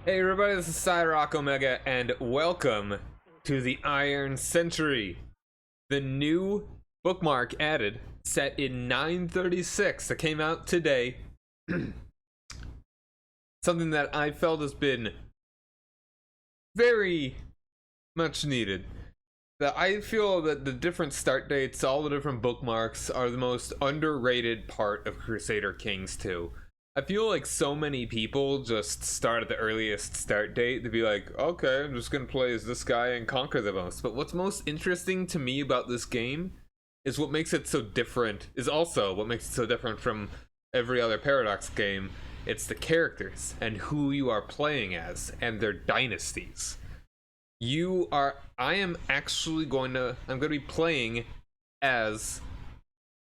Hey everybody, this is Cyrock Omega, and welcome to the Iron Century, the new bookmark added, set in 936 that came out today. Something that I felt has been very much needed. That I feel that the different start dates, all the different bookmarks, are the most underrated part of Crusader Kings 2. I feel like so many people just start at the earliest start date to be like, okay, I'm just gonna play as this guy and conquer the most. But what's most interesting to me about this game is what makes it so different, is also what makes it so different from every other Paradox game. It's the characters and who you are playing as and their dynasties. I'm gonna be playing as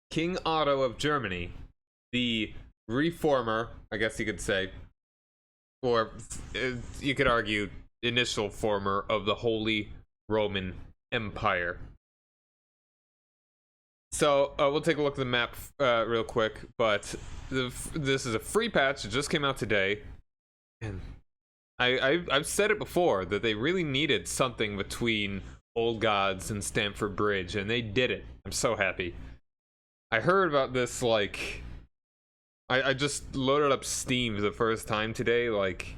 King Otto of Germany, the reformer, I guess you could say, or you could argue initial former of the Holy Roman Empire. So we'll take a look at the map real quick, but this is a free patch. It just came out today, and I've said it before that they really needed something between Old Gods and Stamford Bridge, and they did it. I'm so happy. I heard about this like I just loaded up Steam for the first time today, like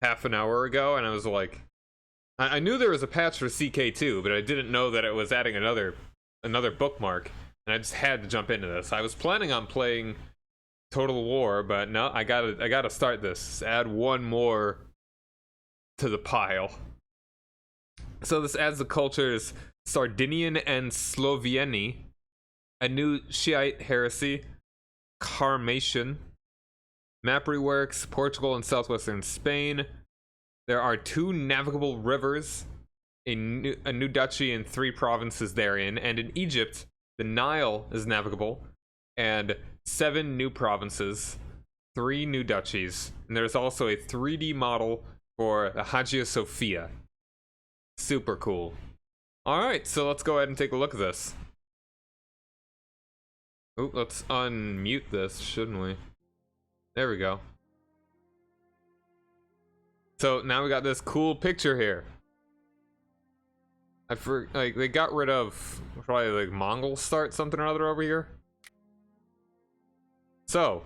half an hour ago, and I was like, I knew there was a patch for CK2, but I didn't know that it was adding another bookmark, and I just had to jump into this. I was planning on playing Total War, but no, I gotta start this. Add one more to the pile. So this adds the cultures Sardinian and Slovieni, a new Shiite heresy, Carmation, map reworks, Portugal and southwestern Spain. There are 2 navigable rivers, a new duchy and 3 provinces therein, and in Egypt, the Nile is navigable, and 7 new provinces, 3 new duchies, and there's also a 3D model for the Hagia Sophia. Super cool. Alright, so let's go ahead and take a look at this. Oh, let's unmute this, shouldn't we? There we go. So now we got this cool picture here. Like they got rid of probably like Mongol start something or other over here. So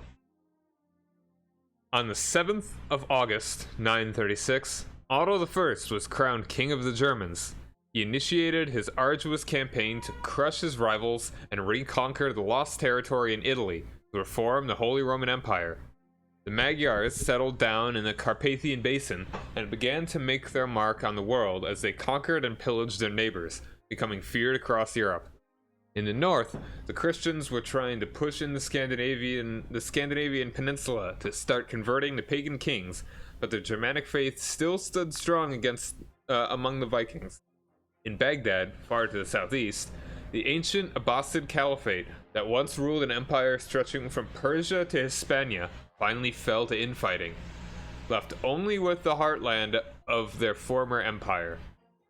on the 7th of August, 936, Otto I was crowned King of the Germans. He initiated his arduous campaign to crush his rivals and reconquer the lost territory in Italy to reform the Holy Roman Empire. The Magyars settled down in the Carpathian Basin and began to make their mark on the world as they conquered and pillaged their neighbors, becoming feared across Europe. In the north, the Christians were trying to push in the Scandinavian peninsula to start converting the pagan kings, but the Germanic faith still stood strong among the Vikings. In Baghdad, far to the southeast, the ancient Abbasid Caliphate that once ruled an empire stretching from Persia to Hispania finally fell to infighting, left only with the heartland of their former empire.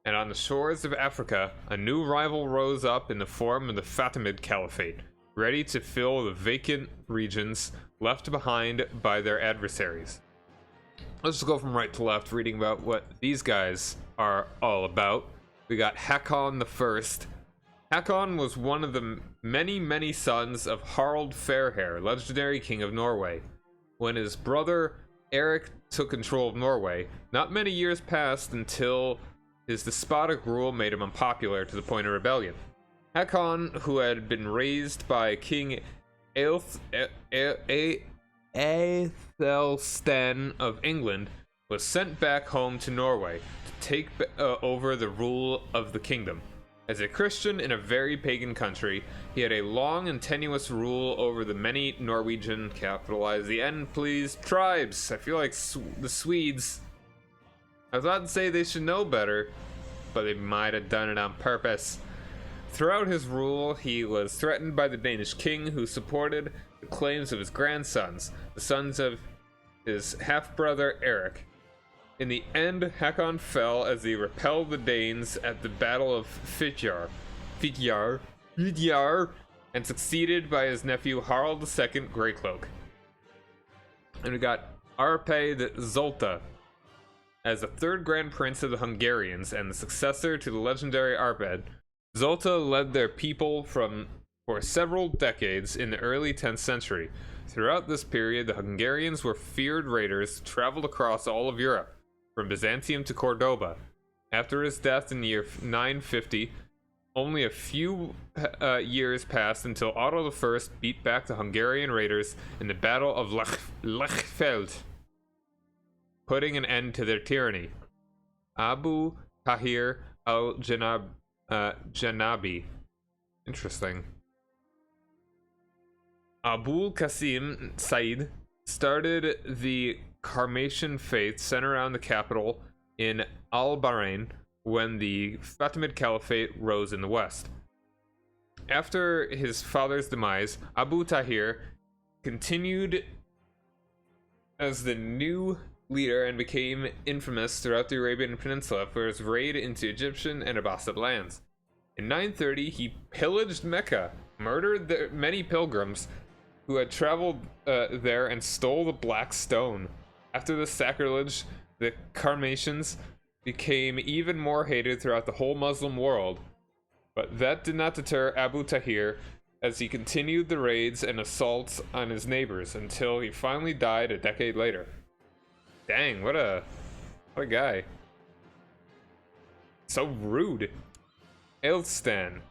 And on the shores of Africa, a new rival rose up in the form of the Fatimid Caliphate, ready to fill the vacant regions left behind by their adversaries. Let's just go from right to left, reading about what these guys are all about. We got Hakon I. Hakon was one of the many sons of Harald Fairhair, legendary king of Norway. When his brother Eric took control of Norway, not many years passed until his despotic rule made him unpopular to the point of rebellion. Hakon, who had been raised by King Aethelstan of England, was sent back home to Norway to take over the rule of the kingdom. As a Christian in a very pagan country, he had a long and tenuous rule over the many Norwegian, capitalize the N please, tribes. I feel like the Swedes, I was about to say they should know better, but they might have done it on purpose. Throughout his rule, he was threatened by the Danish king, who supported the claims of his grandsons, the sons of his half-brother Eric. In the end, Hakon fell as he repelled the Danes at the Battle of Fitjar, and succeeded by his nephew Harald II Greycloak. And we got Arpe the Zolta. As the third Grand Prince of the Hungarians and the successor to the legendary Arbed, Zolta led their people for several decades in the early 10th century. Throughout this period, the Hungarians were feared raiders who traveled across all of Europe, from Byzantium to Cordoba. After his death in the year 950, only a few years passed until Otto I beat back the Hungarian raiders in the Battle of Lechfeld, putting an end to their tyranny. Abu Tahir al-Janabi. Interesting. Abul Qasim Said started the Karmatian faith centered around the capital in Al-Bahrain when the Fatimid Caliphate rose in the west. After his father's demise, Abu Tahir continued as the new leader and became infamous throughout the Arabian Peninsula for his raid into Egyptian and Abbasid lands. In 930, he pillaged Mecca, murdered many pilgrims who had traveled there, and stole the Black Stone. After the sacrilege, the Karmatians became even more hated throughout the whole Muslim world. But that did not deter Abu Tahir as he continued the raids and assaults on his neighbors until he finally died a decade later. Dang, what a guy. So rude. Ailstan.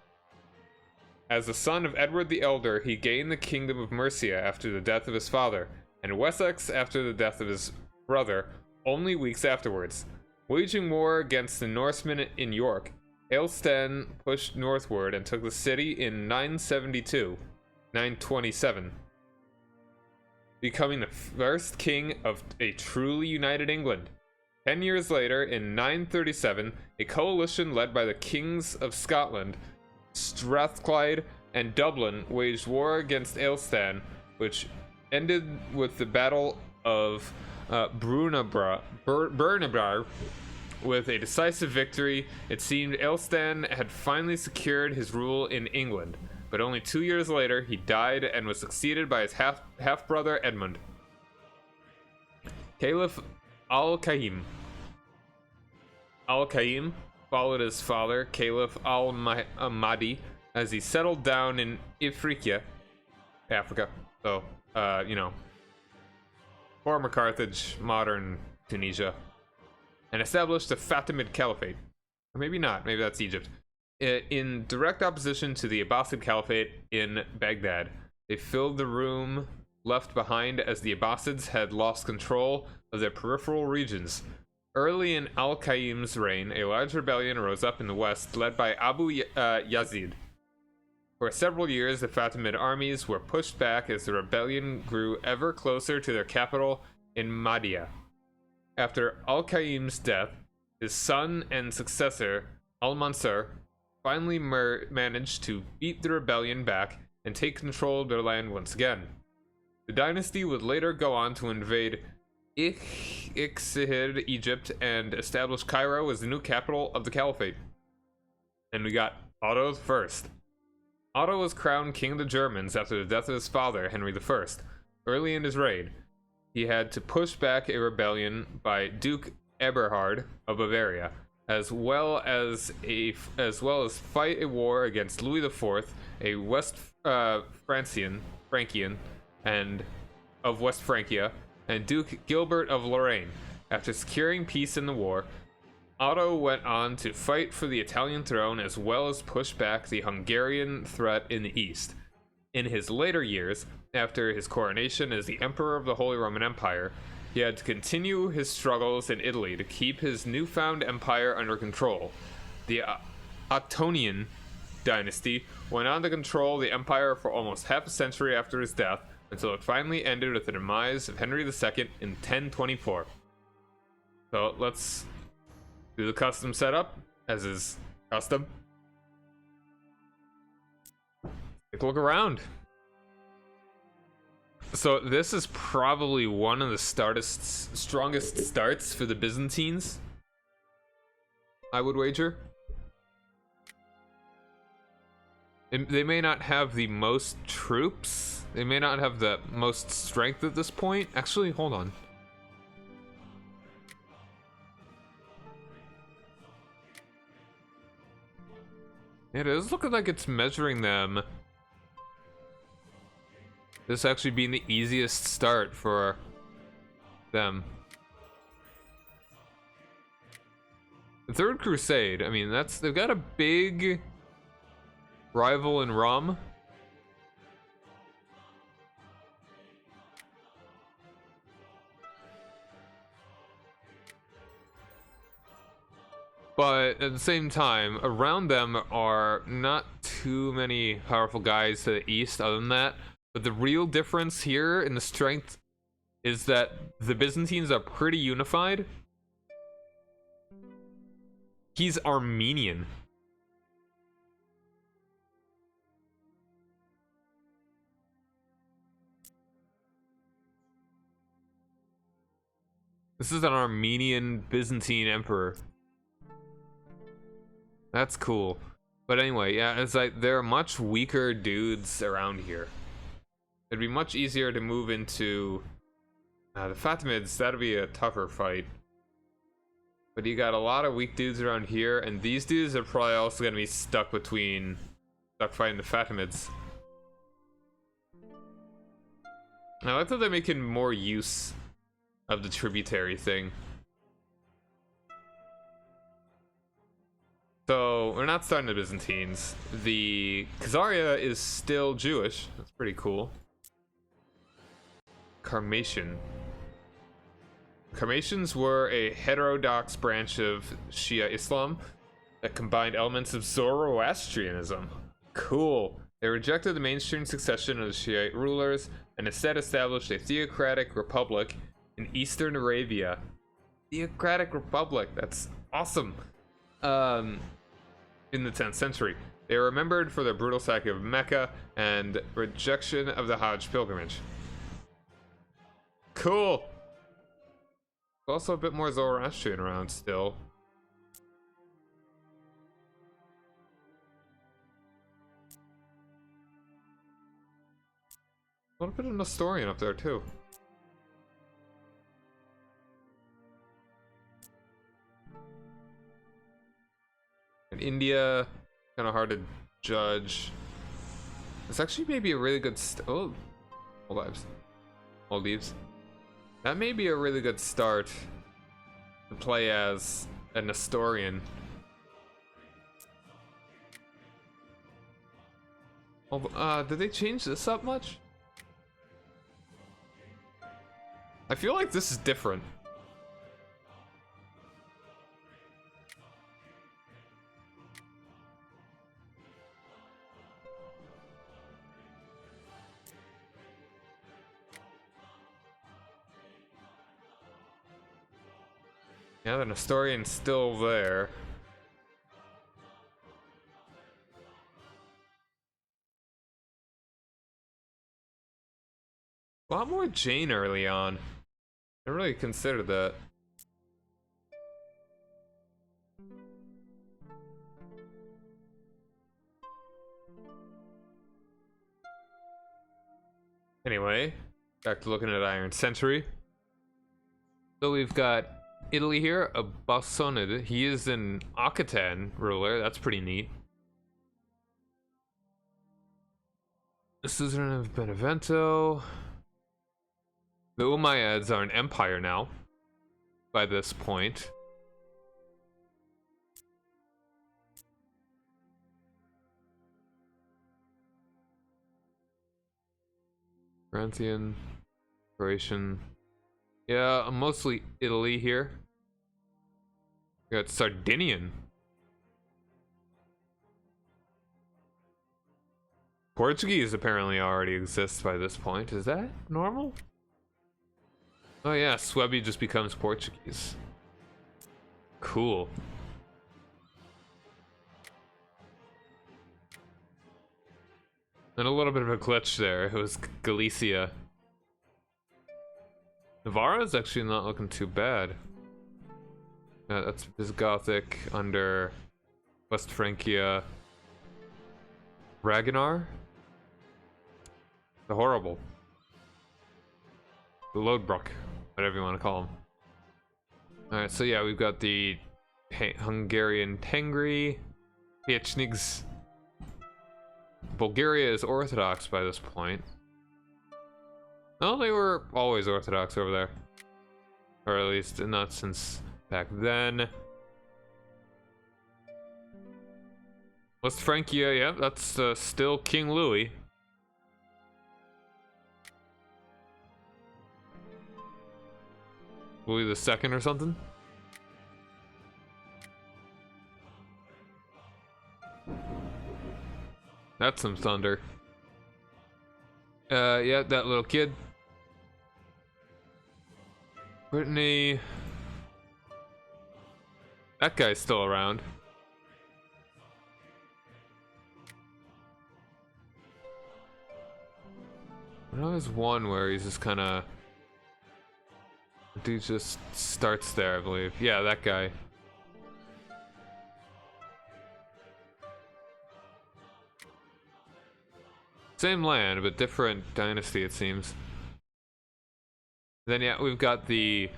As the son of Edward the Elder, he gained the kingdom of Mercia after the death of his father, and Wessex after the death of his brother, only weeks afterwards. Waging war against the Norsemen in York, Ailstan pushed northward and took the city in 927, becoming the first king of a truly united England. 10 years later, in 937, a coalition led by the kings of Scotland, Strathclyde, and Dublin waged war against Ailstan, which ended with the Battle of Brunabbar. With a decisive victory. It seemed Ailstan had finally secured his rule in England, but only 2 years later he died and was succeeded by his half-brother Edmund. Caliph Al-Qaim followed his father, Caliph Al-Mahdi, as he settled down in Ifriqiya, Africa. So, former Carthage, modern Tunisia, and established the Fatimid Caliphate. Or maybe not, maybe that's Egypt. In direct opposition to the Abbasid Caliphate in Baghdad. They filled the room left behind as the Abbasids had lost control of their peripheral regions. Early in Al-Qaim's reign, a large rebellion rose up in the west, led by Abu Yazid. For several years, the Fatimid armies were pushed back as the rebellion grew ever closer to their capital in Mahdia. After Al-Qaim's death, his son and successor, Al-Mansur, finally managed to beat the rebellion back and take control of their land once again. The dynasty would later go on to invade Iqsihid, Egypt, and establish Cairo as the new capital of the Caliphate. And we got Otto I. Otto was crowned king of the Germans after the death of his father, Henry I. Early in his reign, he had to push back a rebellion by Duke Eberhard of Bavaria, as well as fight a war against Louis IV, a West Frankian and of West Francia, and Duke Gilbert of Lorraine. After securing peace in the war, Otto went on to fight for the Italian throne as well as push back the Hungarian threat in the east. In his later years, after his coronation as the Emperor of the Holy Roman Empire, he had to continue his struggles in Italy to keep his newfound empire under control. The Ottonian dynasty went on to control the empire for almost half a century after his death, until it finally ended with the demise of Henry II in 1024. So let's do the custom setup, as is custom. Take a look around. So this is probably one of the strongest starts for the Byzantines, I would wager. They may not have the most troops. They may not have the most strength at this point. Actually, hold on. It is looking like it's measuring them. This actually being the easiest start for them. The Third Crusade, I mean, they've got a big rival in Rum. But at the same time, around them are not too many powerful guys to the east other than that. But the real difference here in the strength is that the Byzantines are pretty unified. He's Armenian. This is an Armenian Byzantine emperor. That's cool. But anyway, yeah, it's like there are much weaker dudes around here. It'd be much easier to move into the Fatimids. That'd be a tougher fight. But you got a lot of weak dudes around here, and these dudes are probably also gonna be stuck fighting the Fatimids. I like that they're making more use of the tributary thing. So, we're not starting the Byzantines. The Khazaria is still Jewish. That's pretty cool. Karmatian. Karmatians were a heterodox branch of Shia Islam that combined elements of Zoroastrianism. Cool. They rejected the mainstream succession of the Shiite rulers and instead established a theocratic republic in Eastern Arabia. Theocratic republic. That's awesome. In the 10th century. They are remembered for their brutal sacking of Mecca and rejection of the Hajj pilgrimage. Cool! Also a bit more Zoroastrian around still. A little bit of Nestorian up there too. In India, kind of hard to judge. It's actually maybe a really good Maldives. That may be a really good start to play as a Nestorian. Did they change this up much? I feel like this is different. Yeah, the Nestorian's still there. A lot more Jane early on. I really considered that. Anyway, back to looking at Iron Century. So we've got Italy here, a Basonid. He is an Akhatan ruler. That's pretty neat. The suzerain of Benevento. The Umayyads are an empire now. By this point. Corinthian, Croatian. Yeah, mostly Italy here. We got Sardinian. Portuguese apparently already exists by this point. Is that normal? Oh yeah, Swebi just becomes Portuguese. Cool. And a little bit of a glitch there. It was Galicia. Navarra is actually not looking too bad. Yeah, that's Visigothhic under West Francia. Ragnar? The Horrible. The Lodbrok, whatever you want to call him. Alright, so yeah, we've got the Hungarian Tengri, Piechnigs, Bulgaria is Orthodox by this point. No, they were always Orthodox over there. Or at least not since back then. West Francia, yeah, that's still King Louis. Louis II or something? That's some thunder. Yeah, that little kid. Brittany. That guy's still around. There's one where he's just kind of... Dude just starts there, I believe. Yeah, that guy. Same land, but different dynasty, it seems. Then, yeah, we've got the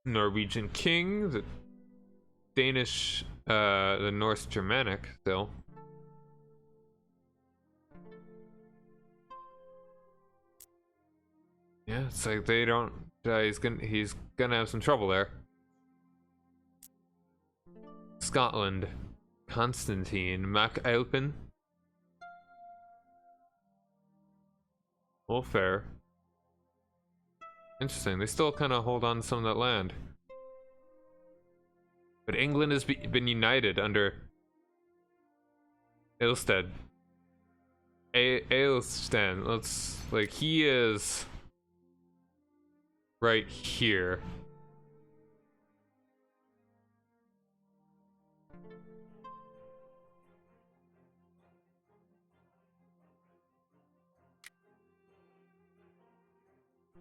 Norwegian king, the Danish, the Norse Germanic still. Yeah, it's like they don't. He's gonna have some trouble there. Scotland, Constantine, Mac Alpin. All fair. Interesting. They still kind of hold on to some of that land. But England has been united under Ailsted. Ailstan. Let's like he is right here.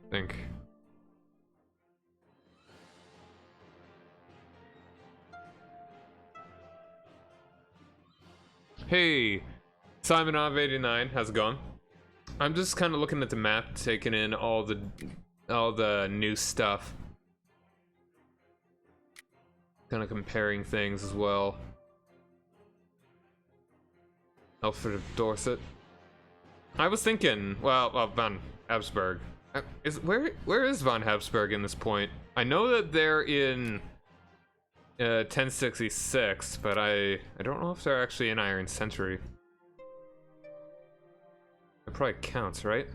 I think. Hey, Simon of 89, how's it going? I'm just kind of looking at the map, taking in all the new stuff. Kind of comparing things as well. Alfred of Dorset. I was thinking, well, Von Habsburg. Where is Von Habsburg in this point? I know that they're in 1066, but I don't know if they're actually in Iron Century. It probably counts, right?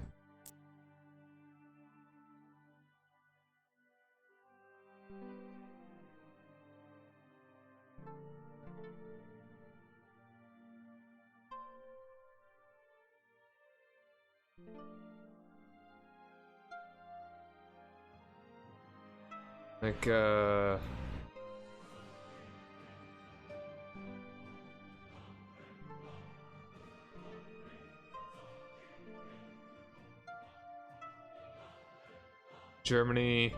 Like, Germany.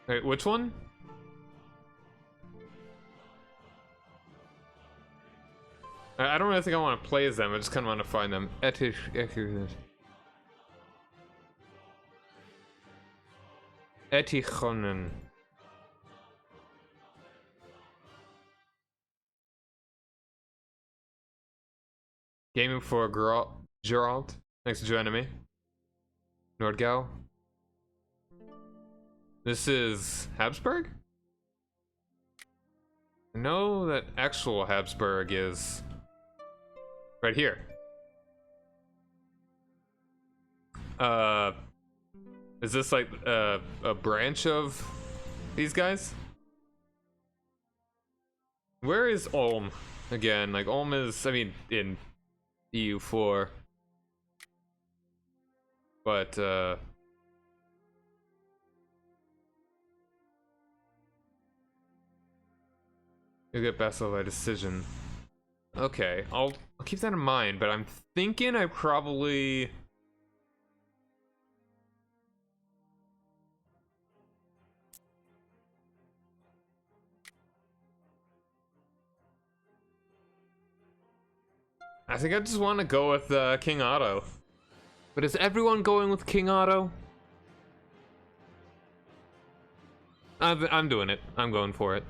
Wait, which one? I don't really think I want to play as them, I just kind of want to find them. Etichonen. Gaming for Gerald. Thanks for joining me. Nordgau. This is Habsburg? I know that actual Habsburg is right here. Is this like a branch of these guys? Where is Ulm again? Like Ulm is, I mean, in EU4, but you'll get Basel by decision. Okay, I'll keep that in mind, but I'm thinking I probably I think I just want to go with King Otto. But is everyone going with King Otto? I'm doing it. I'm going for it.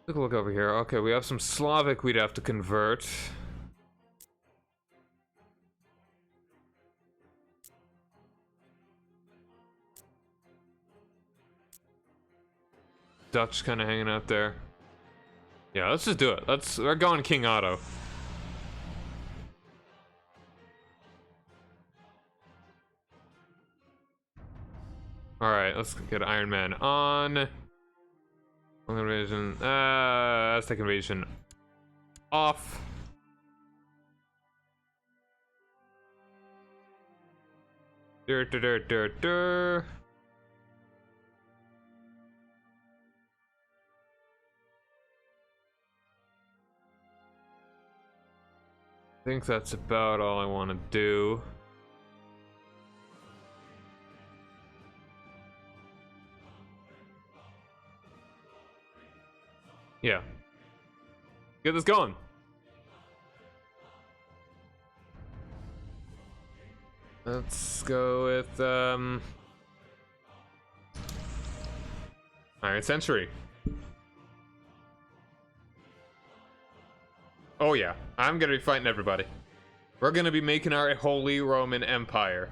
Take a look over here. Okay, we have some Slavic we'd have to convert. Dutch kind of hanging out there. Yeah, let's just do it. We're going King Otto. Alright, let's get Iron Man on. Invasion. Aztec invasion off. Dur, dur, dur, dur, dur. I think that's about all I want to do. Yeah. Get this going. Let's go with, Iron Century. Oh yeah, I'm gonna be fighting everybody. We're gonna be making our Holy Roman Empire.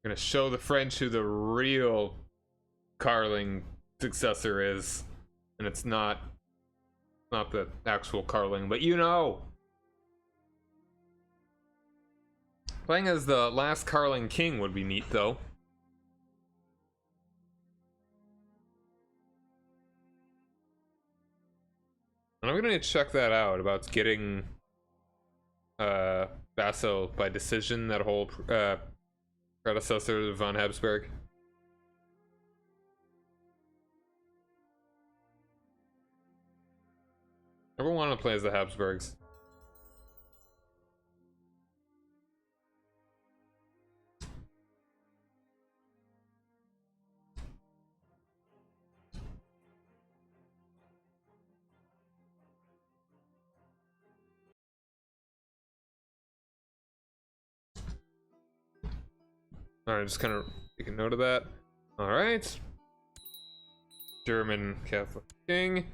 Gonna show the French who the real Carling successor is. And it's not the actual Carling, but you know. Playing as the last Carling king would be neat, though. And I'm gonna check that out about getting Vassal by decision, that whole predecessor of von Habsburg. Never want to play as the Habsburgs. Alright, just kind of take a note of that. Alright. German Catholic King.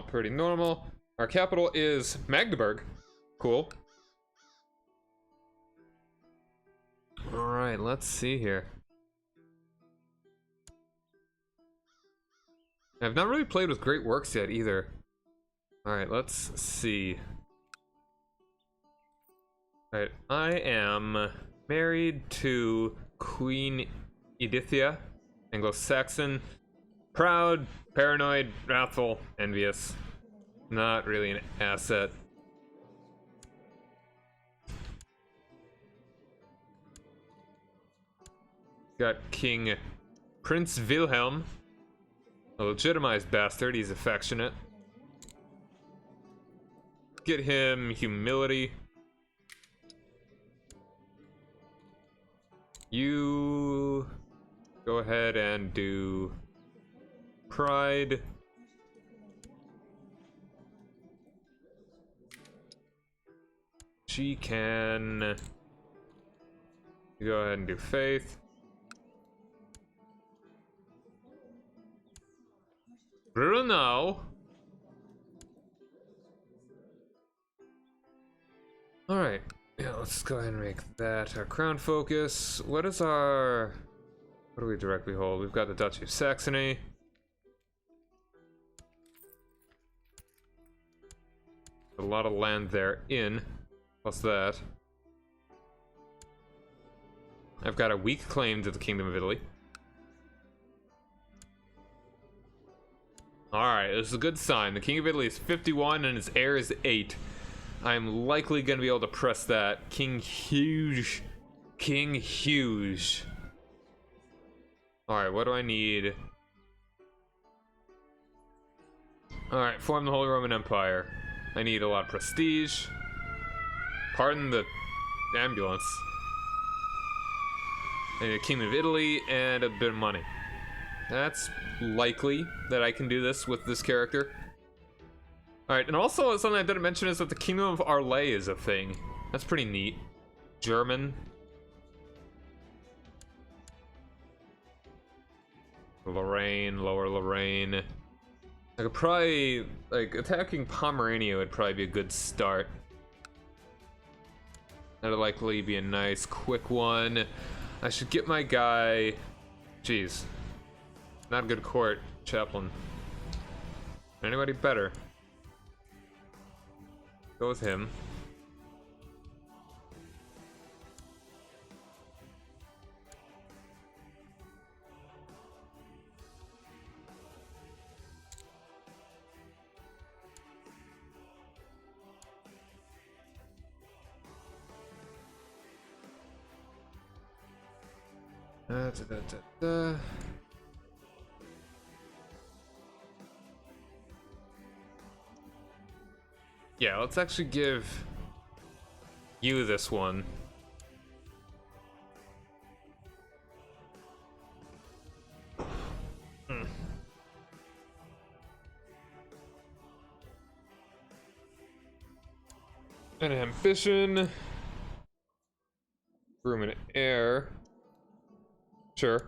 Pretty normal. Our capital is Magdeburg. Cool. Alright, let's see here. I've not really played with Great Works yet either. Alright, let's see. Alright, I am married to Queen Edithia, Anglo-Saxon, proud, paranoid, wrathful, envious. Not really an asset. Got King Prince Wilhelm, a legitimized bastard. He's affectionate. Get him humility. You go ahead and do pride. She can go ahead and do faith. Bruno. All right. Yeah, let's go ahead and make that our crown focus. What do we directly hold? We've got the Duchy of Saxony. A lot of land there in. Plus that. I've got a weak claim to the Kingdom of Italy. Alright, this is a good sign. The King of Italy is 51 and his heir is 8. I'm likely going to be able to press that. King Huge. King Huge. Alright, what do I need? Alright, form the Holy Roman Empire. I need a lot of prestige. Pardon the ambulance. I need a Kingdom of Italy and a bit of money. That's likely that I can do this with this character. Alright, and also something I didn't mention is that the Kingdom of Arlay is a thing. That's pretty neat. German. Lorraine, Lower Lorraine. I could probably, like, attacking Pomerania would probably be a good start. That'll likely be a nice, quick one. I should get my guy... Jeez. Not a good court, chaplain. Anybody better? Go with him. Yeah, let's actually give you this one. An ambition. Room and air. Sure.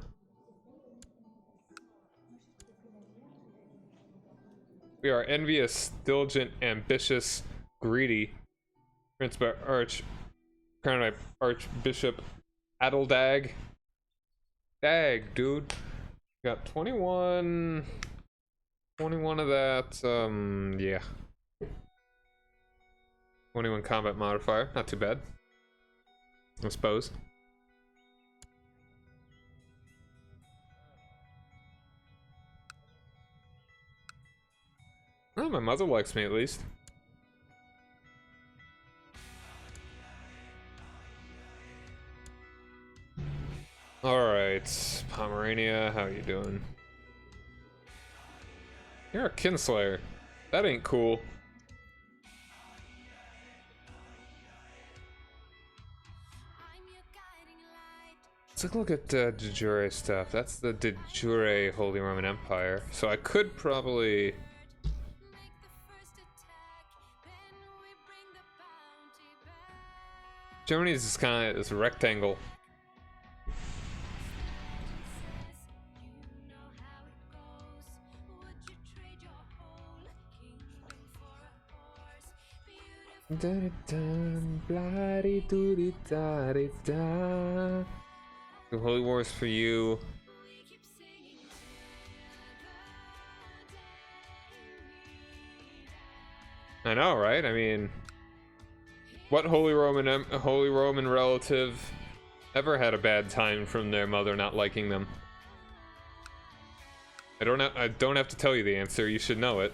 We are envious, diligent, ambitious, greedy. Prince by crowned by Archbishop Adeldag. Dag, dude. Got 21 of that, yeah. 21 combat modifier, not too bad, I suppose. Oh, my mother likes me at least. Alright, Pomerania, how you doing? You're a kinslayer. That ain't cool. Let's take a look at de jure stuff. That's the de jure Holy Roman Empire. So I could probably... Germany is just kind of this rectangle. The Holy Wars for you. I know, right? I mean, what Holy Roman relative ever had a bad time from their mother not liking them? I don't have to tell you the answer. You should know it.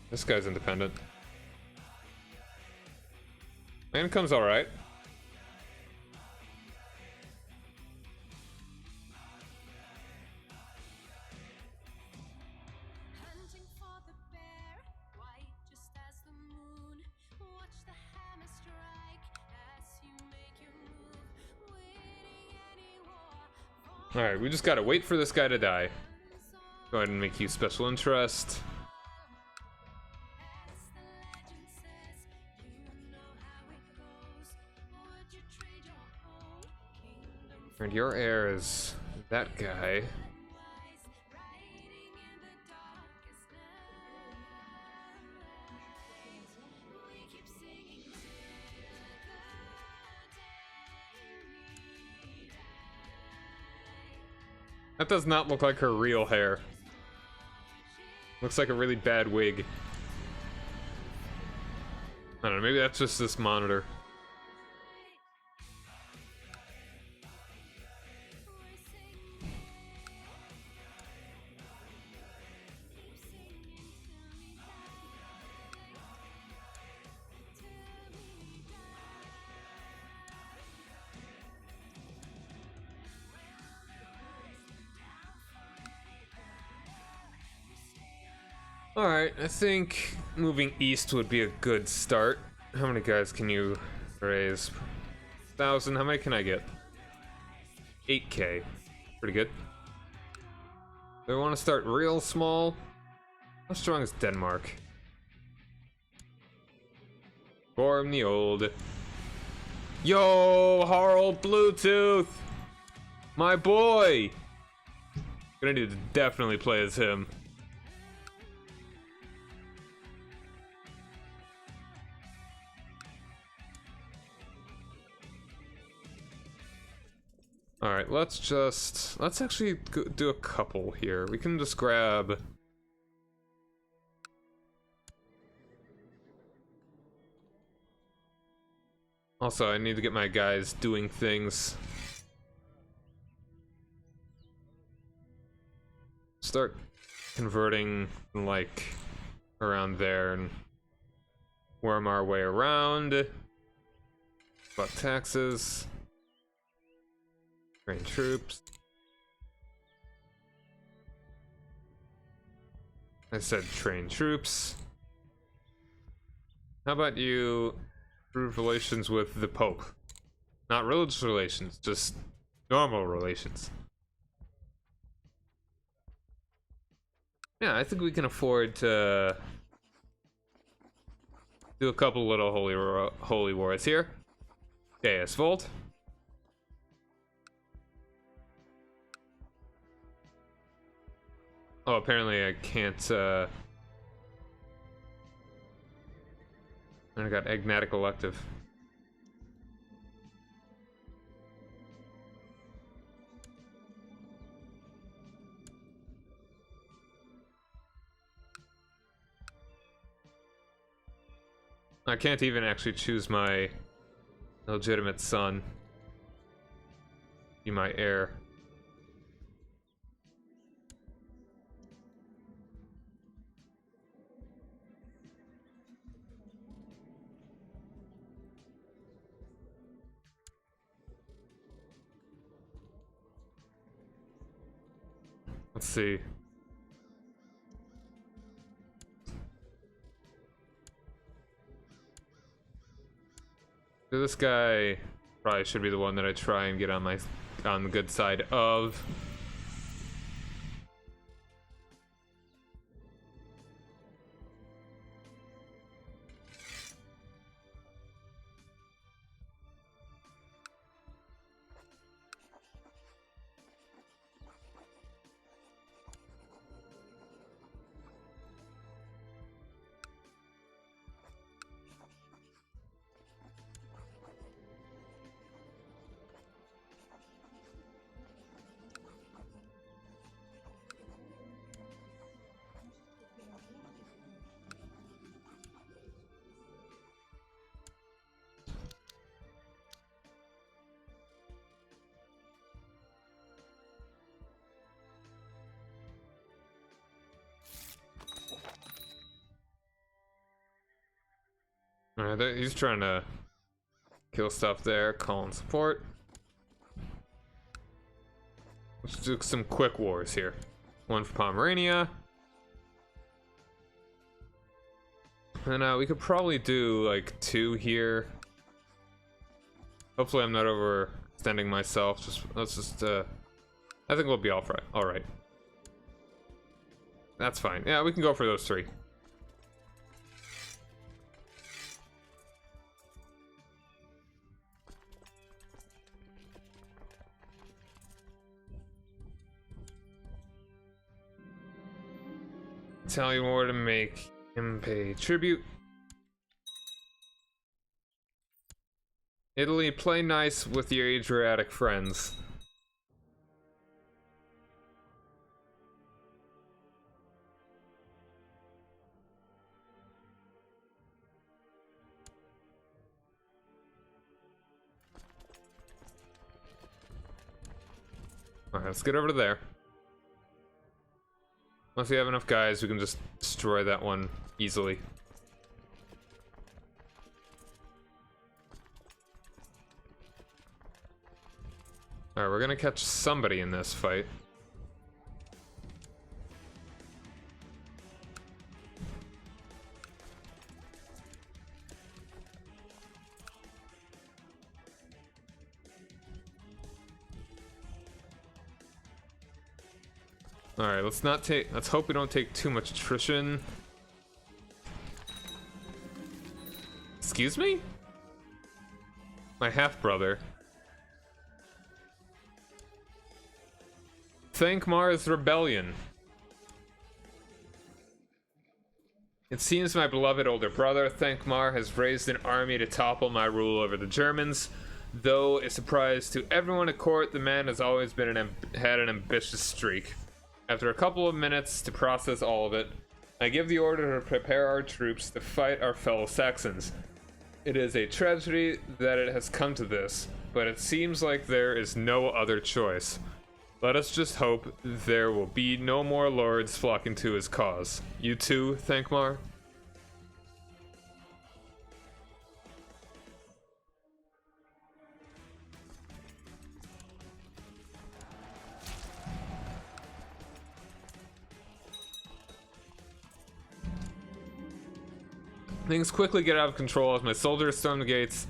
This guy's independent. My income's alright. Alright, we just gotta wait for this guy to die. Go ahead and make you special interest. And your heir is that guy. That does not look like her real hair. Looks like a really bad wig. I don't know, maybe that's just this monitor. Alright, I think moving east would be a good start. How many guys can you raise? 1,000, how many can I get? 8k. Pretty good. Do I want to start real small? How strong is Denmark? Form the old. Yo, Harald Bluetooth! My boy! Gonna need to definitely play as him. Alright, let's actually do a couple here. We can just grab... Also, I need to get my guys doing things. Start converting, like, around there and worm our way around. Fuck taxes. Train troops. I said train troops. How about you improve relations with the Pope? Not religious relations, just normal relations. Yeah, I think we can afford to do a couple little holy wars here. Okay, Asphalt. Oh, apparently I can't, I got Agnatic Elective. I can't even actually choose my legitimate son. Be my heir. Let's see. So this guy probably should be the one that I try and get on the good side of. Alright, he's trying to kill stuff there, calling support. Let's do some quick wars here. One for Pomerania. And we could probably do like 2 here. Hopefully I'm not overextending myself. Let's just I think we'll be alright. That's fine. Yeah, we can go for those 3. Tell you more to make him pay tribute. Italy, play nice with your Adriatic friends. Alright, let's get over to there. Once we have enough guys, we can just destroy that one easily. Alright, we're gonna catch somebody in this fight. Alright, let's hope we don't take too much attrition. Excuse me? My half-brother. Thankmar's rebellion. It seems my beloved older brother, Thankmar, has raised an army to topple my rule over the Germans. Though a surprise to everyone at court, the man has always been had an ambitious streak. After a couple of minutes to process all of it, I give the order to prepare our troops to fight our fellow Saxons. It is a tragedy that it has come to this, but it seems like there is no other choice. Let us just hope there will be no more lords flocking to his cause. You too, Thankmar? Things quickly get out of control as my soldiers storm the gates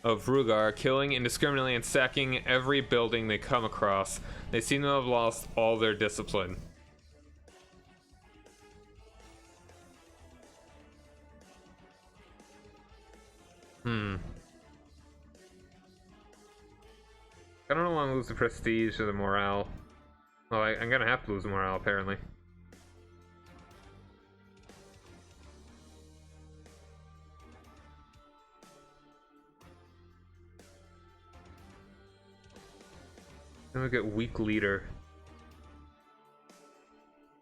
of Rugar, killing indiscriminately and sacking every building they come across. They seem to have lost all their discipline. I don't want to lose the prestige or the morale. Well, I'm gonna have to lose the morale, apparently. Then we get weak leader.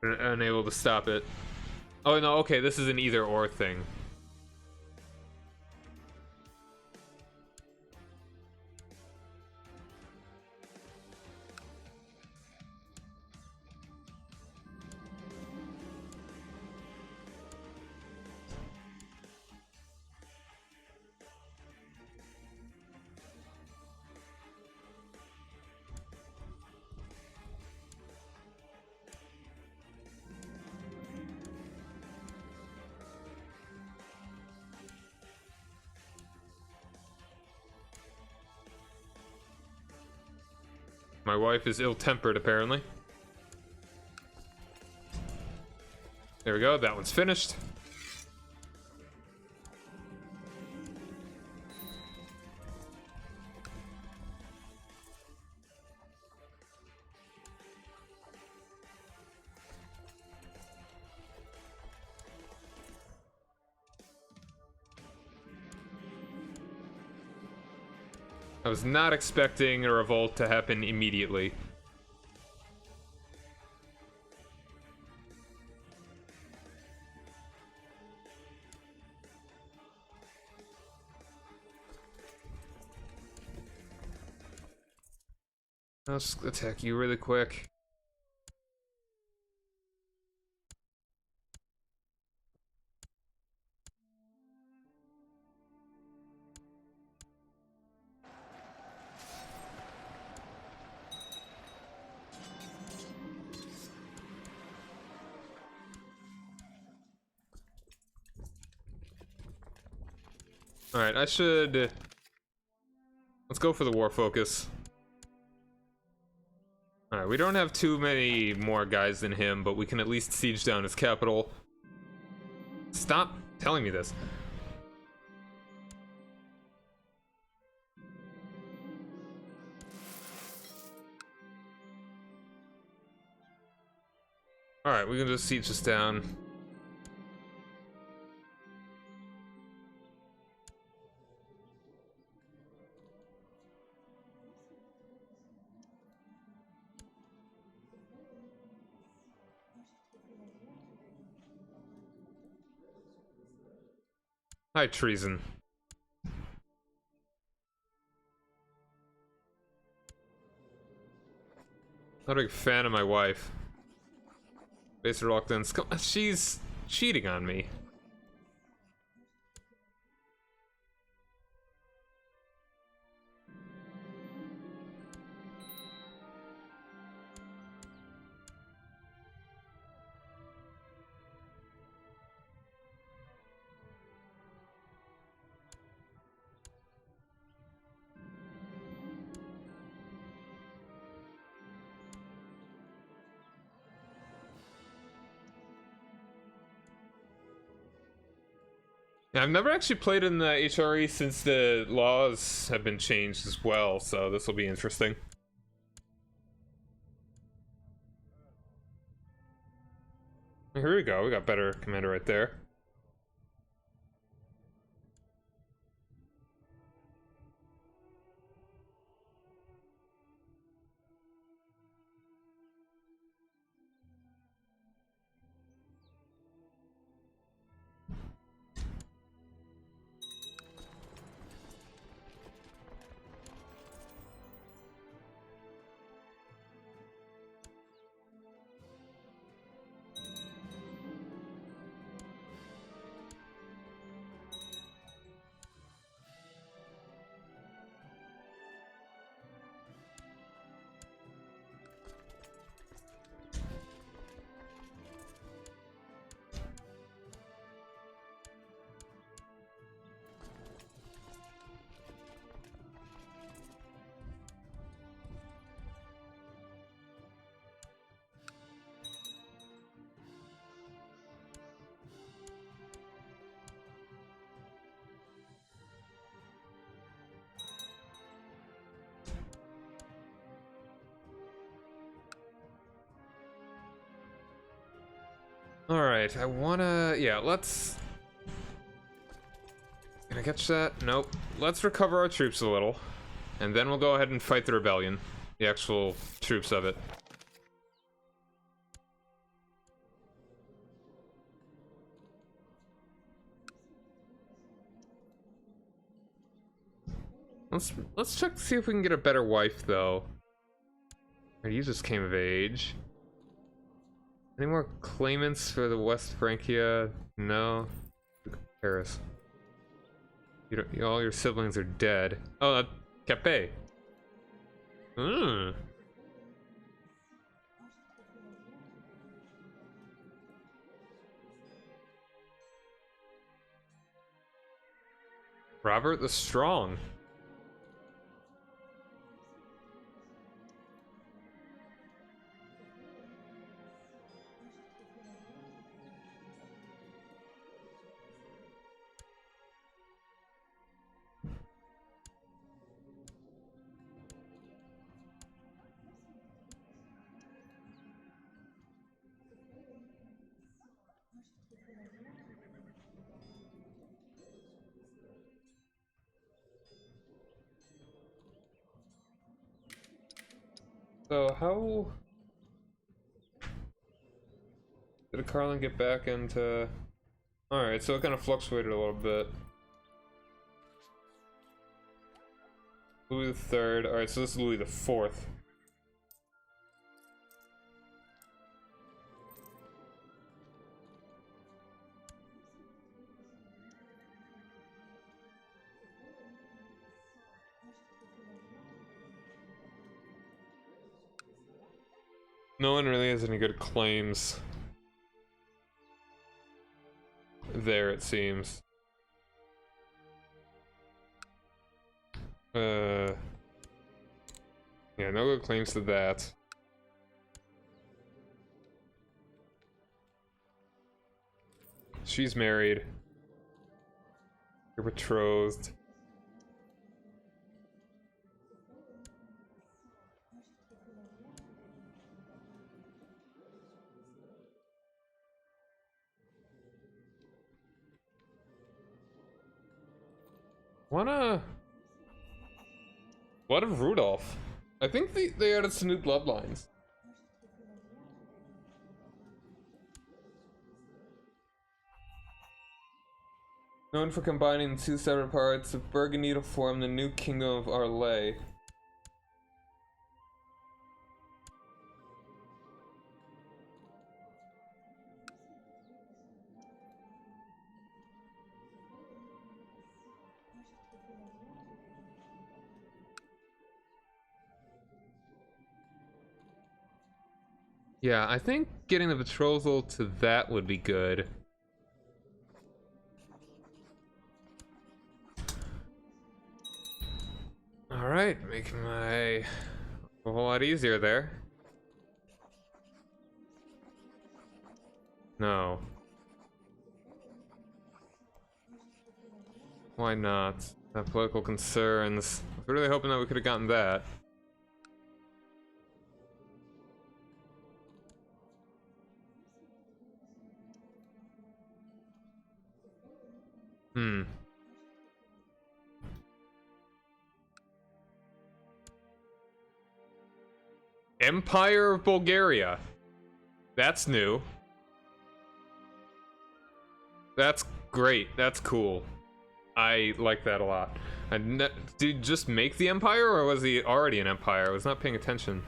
Unable to stop it. Oh no, okay, this is an either or thing. My wife is ill-tempered, apparently. There we go, that one's finished. I was not expecting a revolt to happen immediately. I'll just attack you really quick. Alright, I should... Let's go for the war focus. Alright, we don't have too many more guys than him, but we can at least siege down his capital. Stop telling me this. Alright, we can just siege this down. High treason. Not a big fan of my wife. Base reluctance. She's cheating on me. Yeah, I've never actually played in the HRE since the laws have been changed as well, so this will be interesting. Here we go, we got better commander right there. Alright, I wanna... yeah, let's... Can I catch that? Nope. Let's recover our troops a little. And then we'll go ahead and fight the rebellion. The actual troops of it. Let's check to see if we can get a better wife, though. Or you just came of age. Any more claimants for the West Francia? No. Paris. All your siblings are dead. Oh, Capet. Robert the Strong. So how did Carlin get back into... Alright, so it kind of fluctuated a little bit. Louis the Third. Alright, so this is Louis the Fourth. No one really has any good claims there, it seems. Yeah, no good claims to that. She's married. You're betrothed. What of Rudolph? I think they added some new bloodlines. Known for combining two separate parts of Burgundy to form the new kingdom of Arlay. Yeah, I think getting the betrothal to that would be good. Alright, making my... a whole lot easier there. No. Why not? Have political concerns. I was really hoping that we could have gotten that. Hmm. Empire of Bulgaria. That's new. That's great. That's cool. I like that a lot. Did he just make the empire, or was he already an empire? I was not paying attention.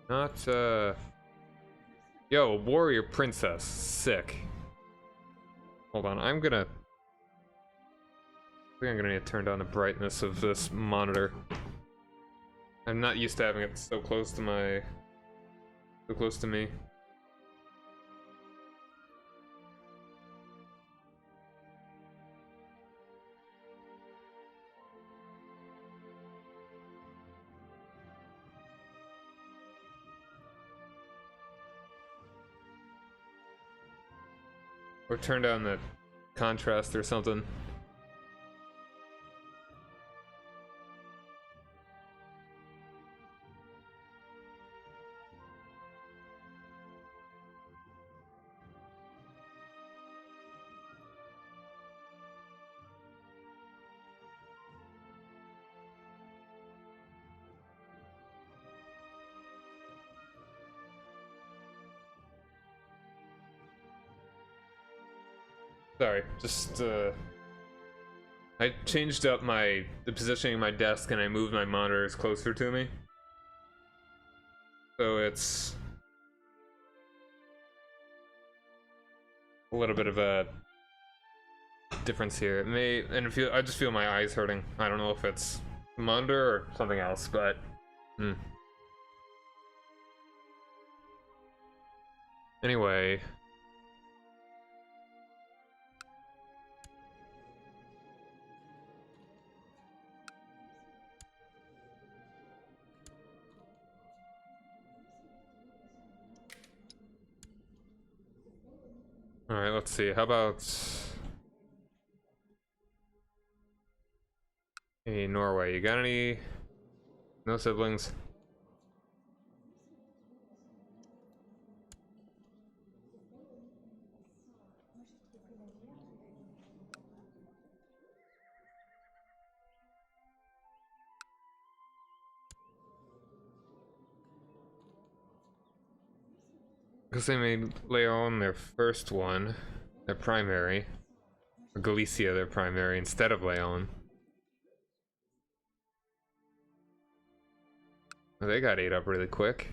Not, Yo, warrior princess. Sick. Hold on, I think I'm gonna need to turn down the brightness of this monitor. I'm not used to having it so close to me. Or turn down the contrast or something. Sorry, just I changed up the positioning of my desk and I moved my monitors closer to me. So it's a little bit of a difference here. It may, and I just feel my eyes hurting. I don't know if it's the monitor or something else, but Anyway. Alright, let's see. How about... Hey, Norway, you got any... No siblings? Because they made Leon their first one, their primary. Or Galicia their primary instead of Leon. Oh, they got ate up really quick.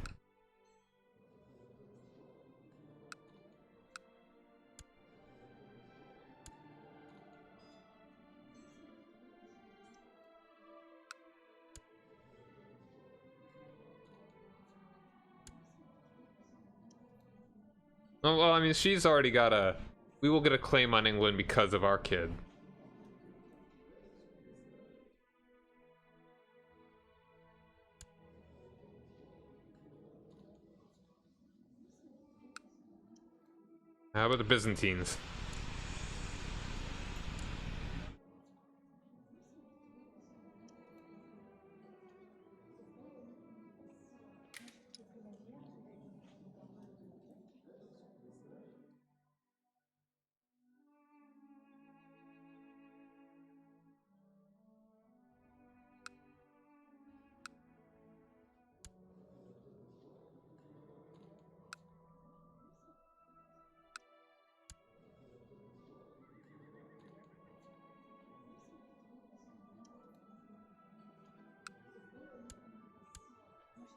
Oh, well, I mean, she's already got a... We will get a claim on England because of our kid. How about the Byzantines?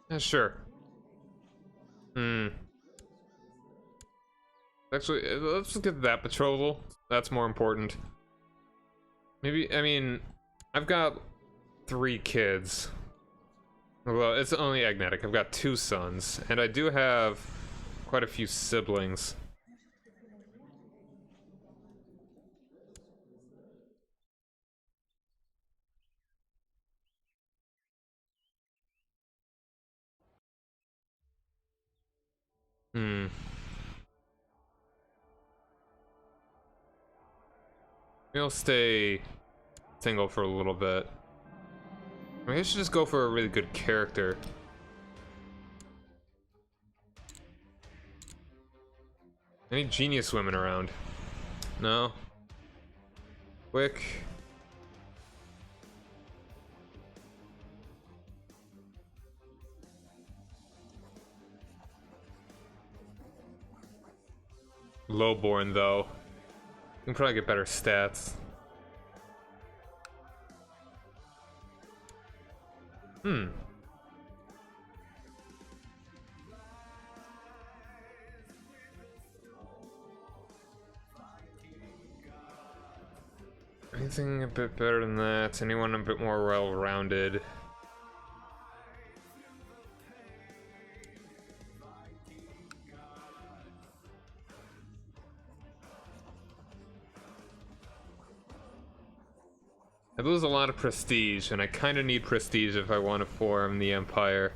Yeah, sure. Actually, let's get that betrothal. That's more important. Maybe, I mean, I've got 3 kids. Well, it's only agnetic. I've got 2 sons, and I do have quite a few siblings. Maybe I'll stay single for a little bit. Maybe I should just go for a really good character. Any genius women around? No. Quick. Lowborn though. You can probably get better stats. Anything a bit better than that? Anyone a bit more well-rounded? I lose a lot of prestige, and I kind of need prestige if I want to form the Empire.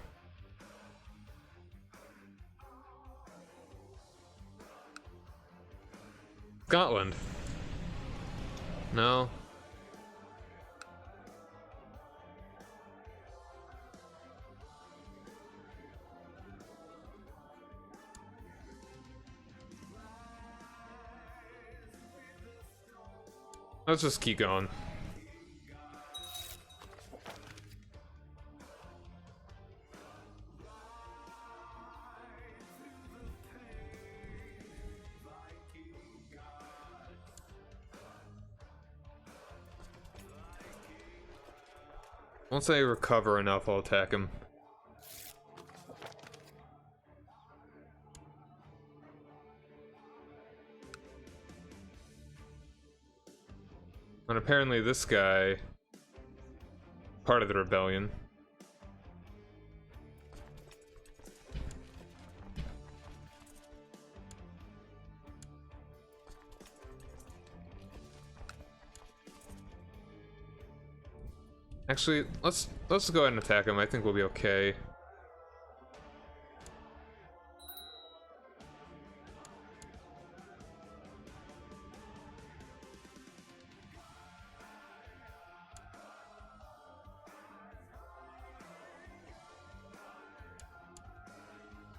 Scotland. No. Let's just keep going. Once I recover enough, I'll attack him. And apparently this guy, part of the rebellion. Actually, let's go ahead and attack him. I think we'll be okay.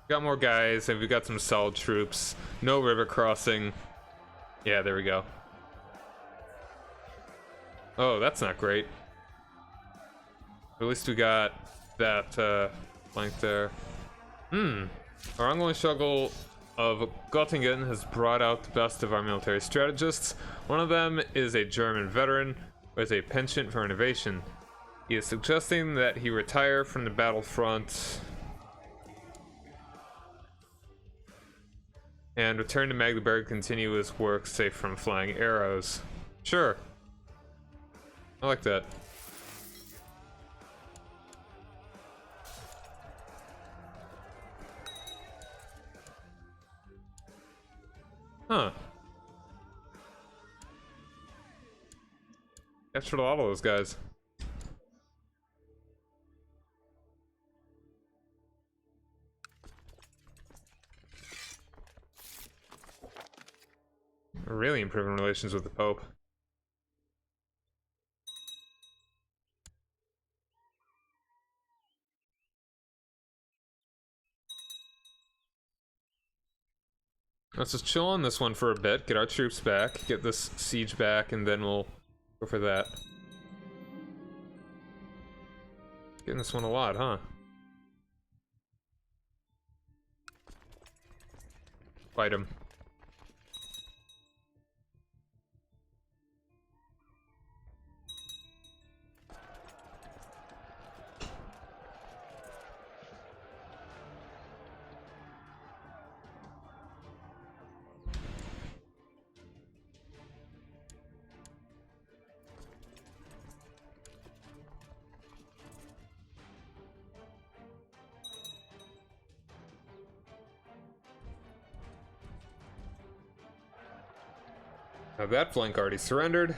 Got more guys, and we've got some solid troops. No river crossing. Yeah, there we go. Oh, that's not great. At least we got that flank there. Our ongoing struggle of Göttingen has brought out the best of our military strategists. One of them is a German veteran with a penchant for innovation. He is suggesting that he retire from the battlefront and return to Magdeburg, continue his work safe from flying arrows. Sure. I like that. Huh. Captured a lot of those guys. We're really improving relations with the Pope. Let's just chill on this one for a bit, get our troops back, get this siege back, and then we'll go for that. Getting this one a lot, huh? Fight him. Now that flank already surrendered.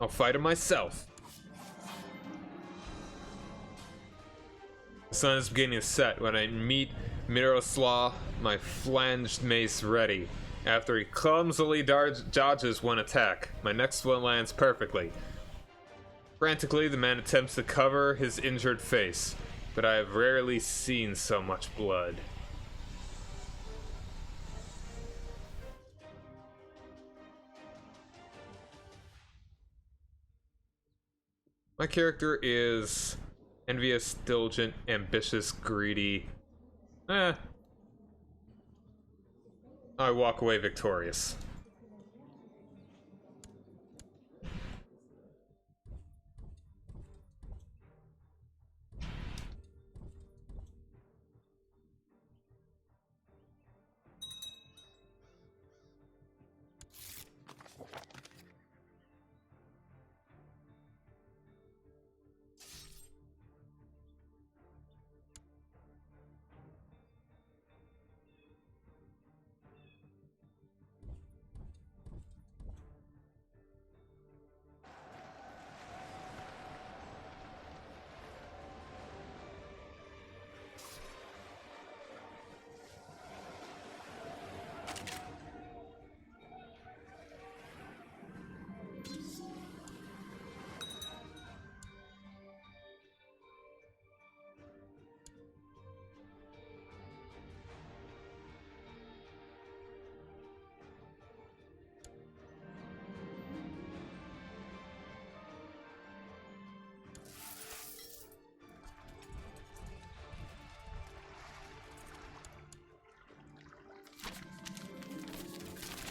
I'll fight him myself. The sun is beginning to set when I meet Miroslav, my flanged mace ready. After he clumsily dodges one attack, my next one lands perfectly. Frantically, the man attempts to cover his injured face, but I have rarely seen so much blood. My character is envious, diligent, ambitious, greedy. I walk away victorious.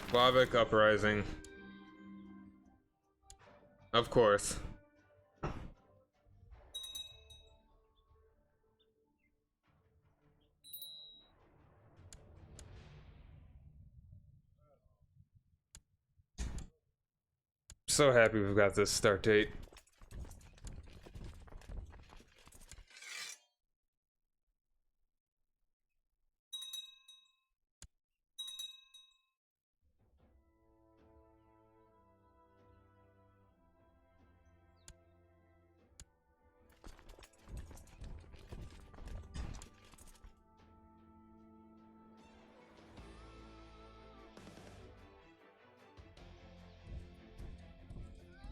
Slavic uprising. Of course. So happy we've got this start date.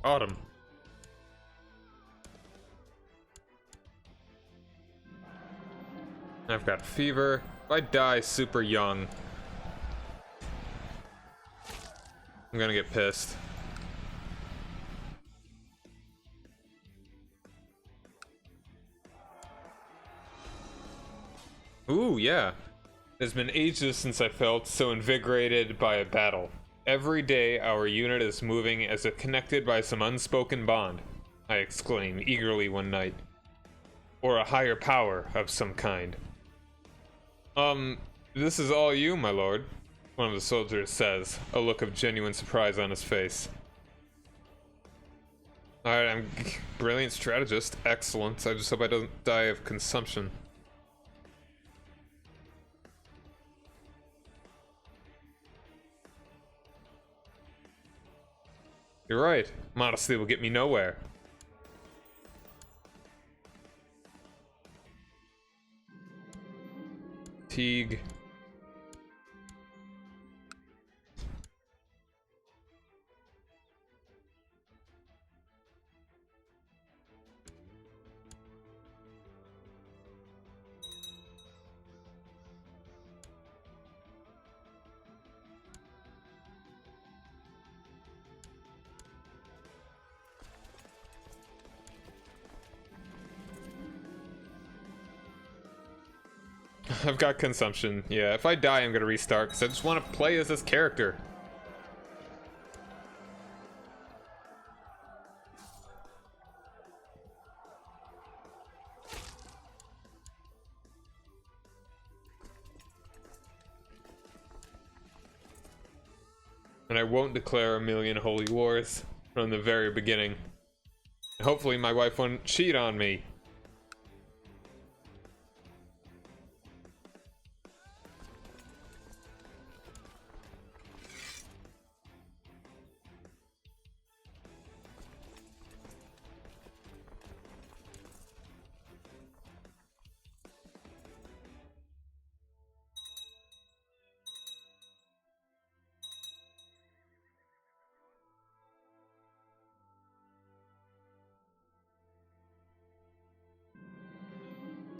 Autumn. I've got fever. If I die super young, I'm gonna get pissed. Ooh, yeah. It's been ages since I felt so invigorated by a battle. Every day our unit is moving as if connected by some unspoken bond, I exclaim eagerly one night. Or a higher power of some kind. This is all you, my lord, one of the soldiers says, a look of genuine surprise on his face. Alright, I'm brilliant strategist. Excellent. I just hope I don't die of consumption. You're right. Modesty will get me nowhere. Teague. I've got consumption. Yeah, if I die, I'm gonna restart because I just want to play as this character. And I won't declare a million holy wars from the very beginning. And hopefully my wife won't cheat on me.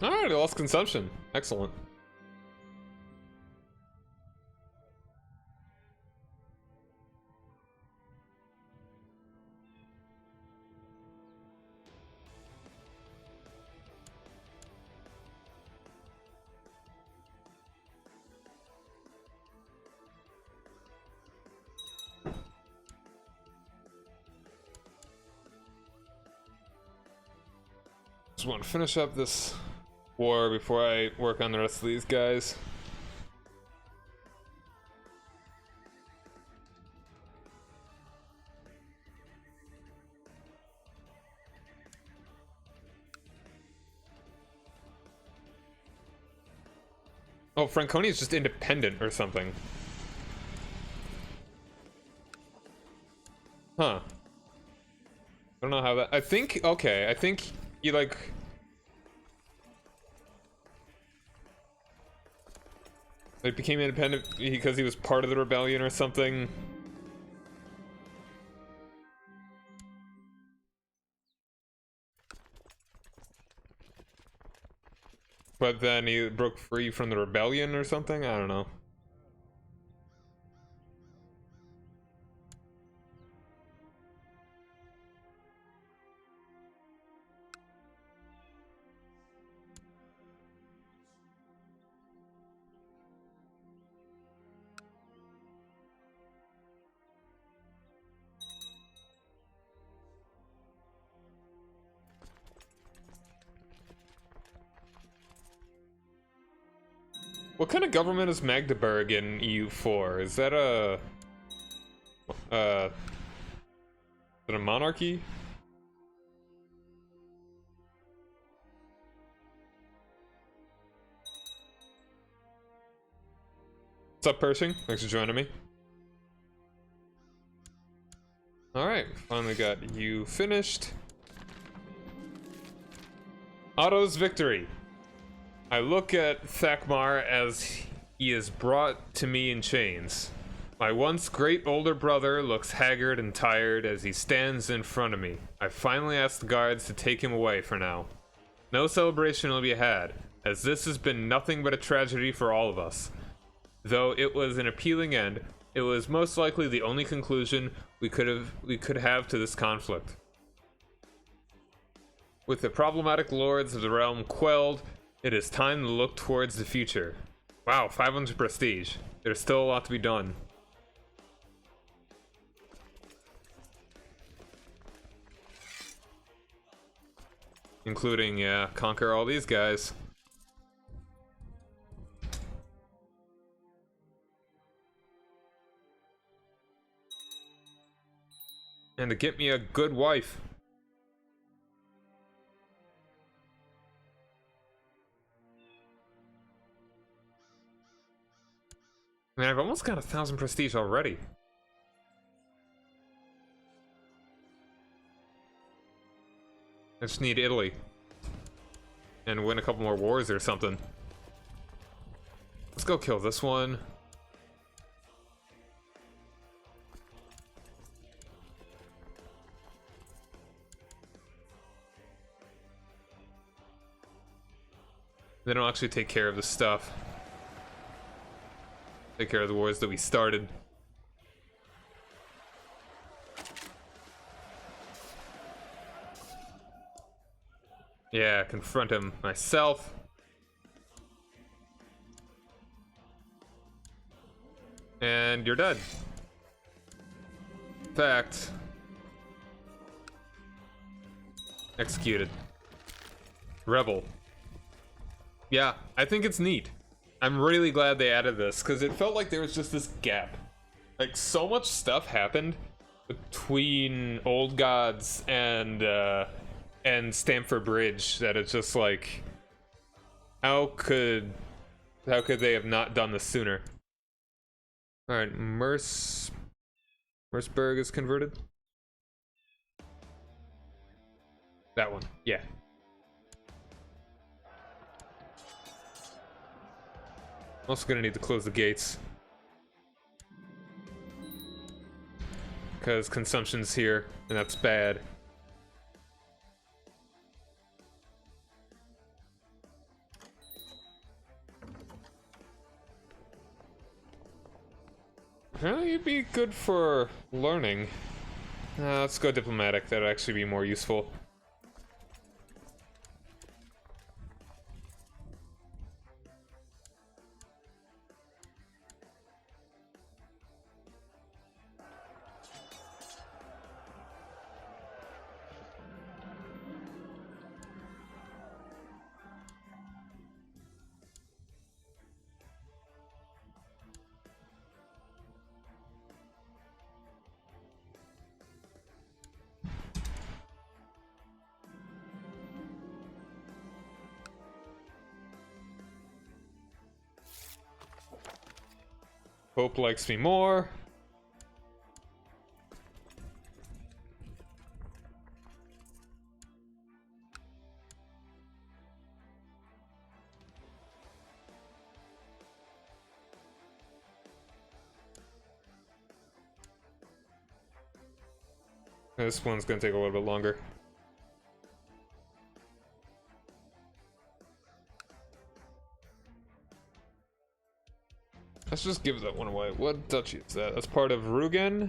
Alright, I lost consumption. Excellent. Just want to finish up this war before I work on the rest of these guys. Oh, Franconia is just independent or something. Huh. I don't know how that... I think... Okay, I think he, like... Like, became independent because he was part of the rebellion or something. But then he broke free from the rebellion or something? I don't know. What kind of government is Magdeburg in EU4? Is that a... is it a monarchy? What's up, Pershing? Thanks for joining me. Alright, finally got you finished. Otto's victory. I look at Thakmar as he is brought to me in chains. My once great older brother looks haggard and tired as he stands in front of me. I finally ask the guards to take him away for now. No celebration will be had, as this has been nothing but a tragedy for all of us. Though it was an appealing end, it was most likely the only conclusion we could have to this conflict. With the problematic lords of the realm quelled, it is time to look towards the future. Wow, 500 prestige. There's still a lot to be done. Including, yeah, conquer all these guys. And to get me a good wife. Man, I've almost got 1,000 prestige already. I just need Italy. And win a couple more wars or something. Let's go kill this one. They don't actually take care of this stuff. Take care of the wars that we started. Yeah, confront him myself. And you're dead. Fact. Executed. Rebel. Yeah, I think it's neat. I'm really glad they added this, because it felt like there was just this gap. Like, so much stuff happened between Old Gods and Stamford Bridge that it's just like, how could they have not done this sooner? Alright, Merceburg is converted. That one, yeah. Also gonna need to close the gates. Because consumption's here, and that's bad. Apparently you'd be good for learning. Let's go diplomatic, that'd actually be more useful. Pope likes me more. This one's gonna take a little bit longer. Let's just give that one away. What duchy is that? That's part of Rugen?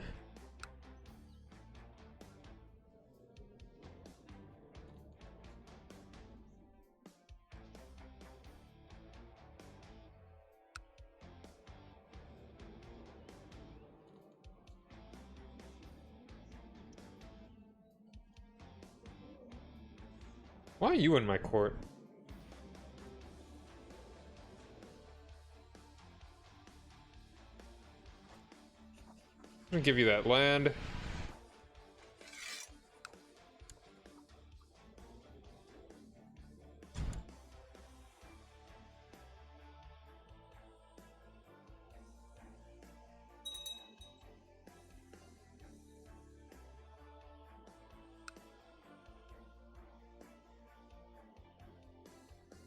Why are you in my court? I'm gonna give you that land.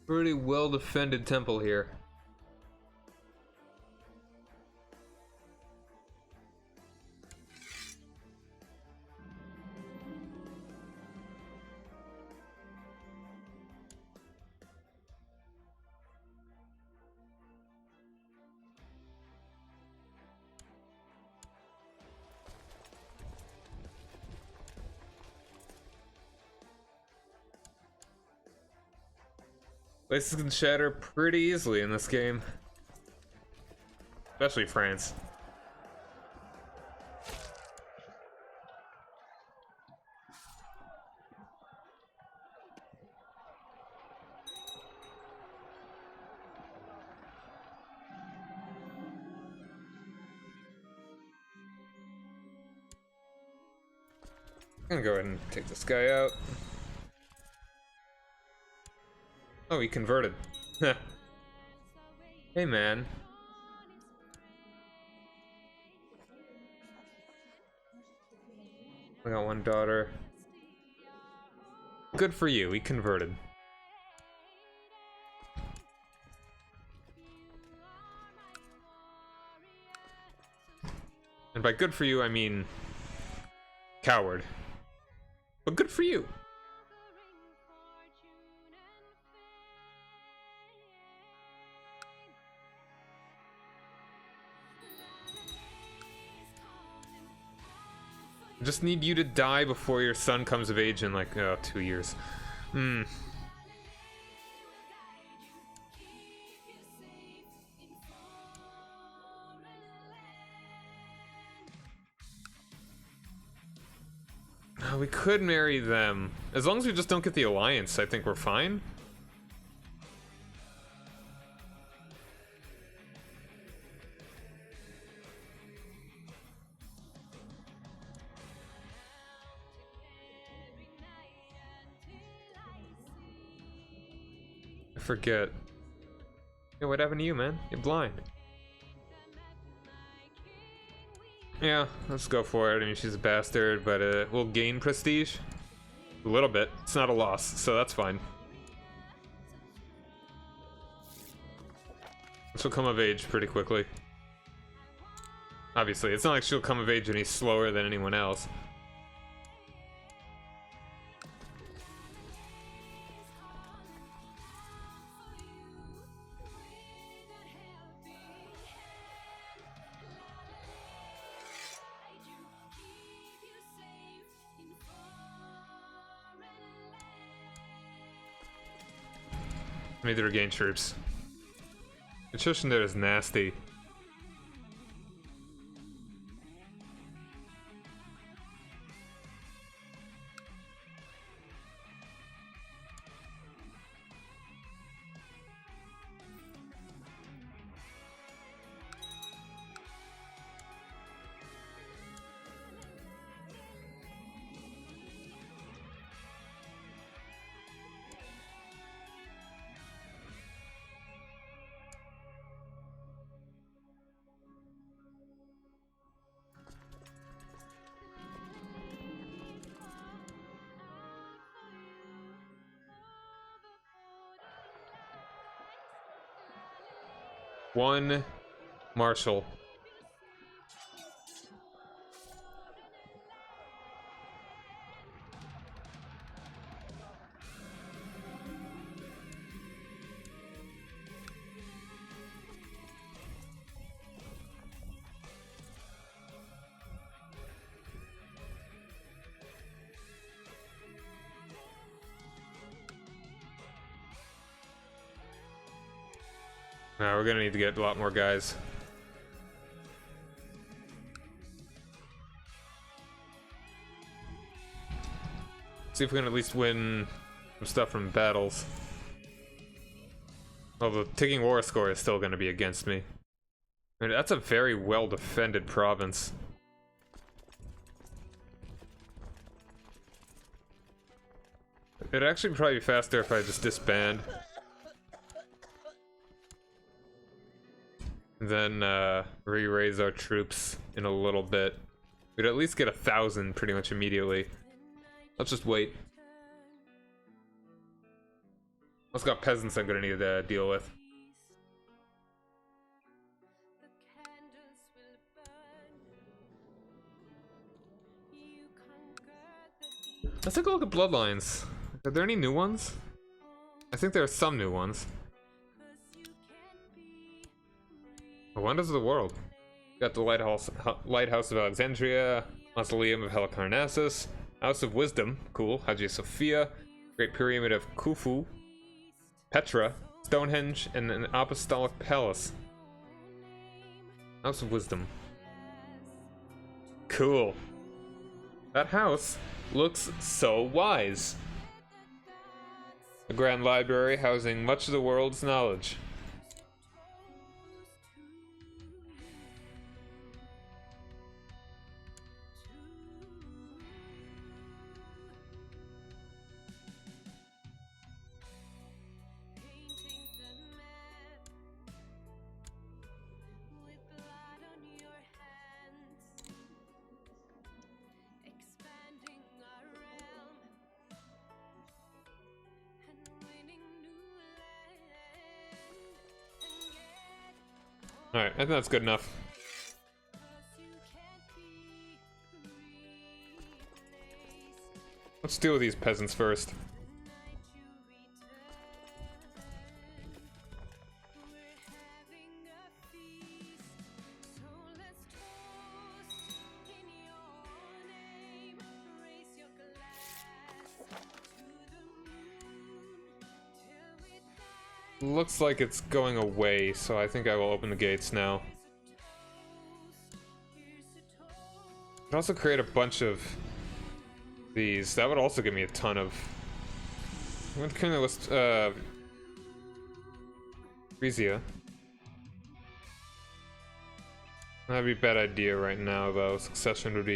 Pretty well defended temple here. Places can shatter pretty easily in this game. Especially France. I'm gonna go ahead and take this guy out. Oh, he converted. Hey, man. I got one daughter. Good for you, he converted. And by good for you, I mean coward. But good for you. I just need you to die before your son comes of age in like 2 years. We could marry them. As long as we just don't get the alliance, I think we're fine. I forget. Yo, what happened to you, man? You're blind. Yeah, let's go for it. I mean, she's a bastard, but we'll gain prestige. A little bit. It's not a loss, so that's fine. She'll come of age pretty quickly. Obviously, it's not like she'll come of age any slower than anyone else. I need to regain troops. Attrition there is nasty. One Marshall. Now we're gonna need to get a lot more guys. See if we can at least win some stuff from battles. Although the ticking war score is still gonna be against me. I mean, that's a very well defended province. It'd actually probably be faster if I just disband. Then re-raise our troops in a little bit. We'd at least get 1,000 pretty much immediately. Let's just wait. I've got peasants I'm gonna need to deal with. Let's take a look at bloodlines. Are there any new ones? I think there are some new ones. The wonders of the world. Got the lighthouse of Alexandria, mausoleum of Halicarnassus, house of wisdom, cool, Hagia Sophia, great pyramid of Khufu, Petra, Stonehenge, and an apostolic palace. House of wisdom. Cool. That house looks so wise. A grand library housing much of the world's knowledge. Alright, I think that's good enough. Let's deal with these peasants first. Looks like it's going away, so I think I will open the gates now. Could also create a bunch of these. That would also give me a ton of. I'm going to kind of list Frisia. That'd be a bad idea right now, though. Succession would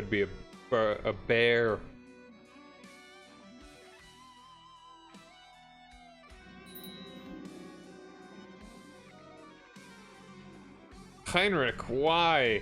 be a bear. Heinrich, why?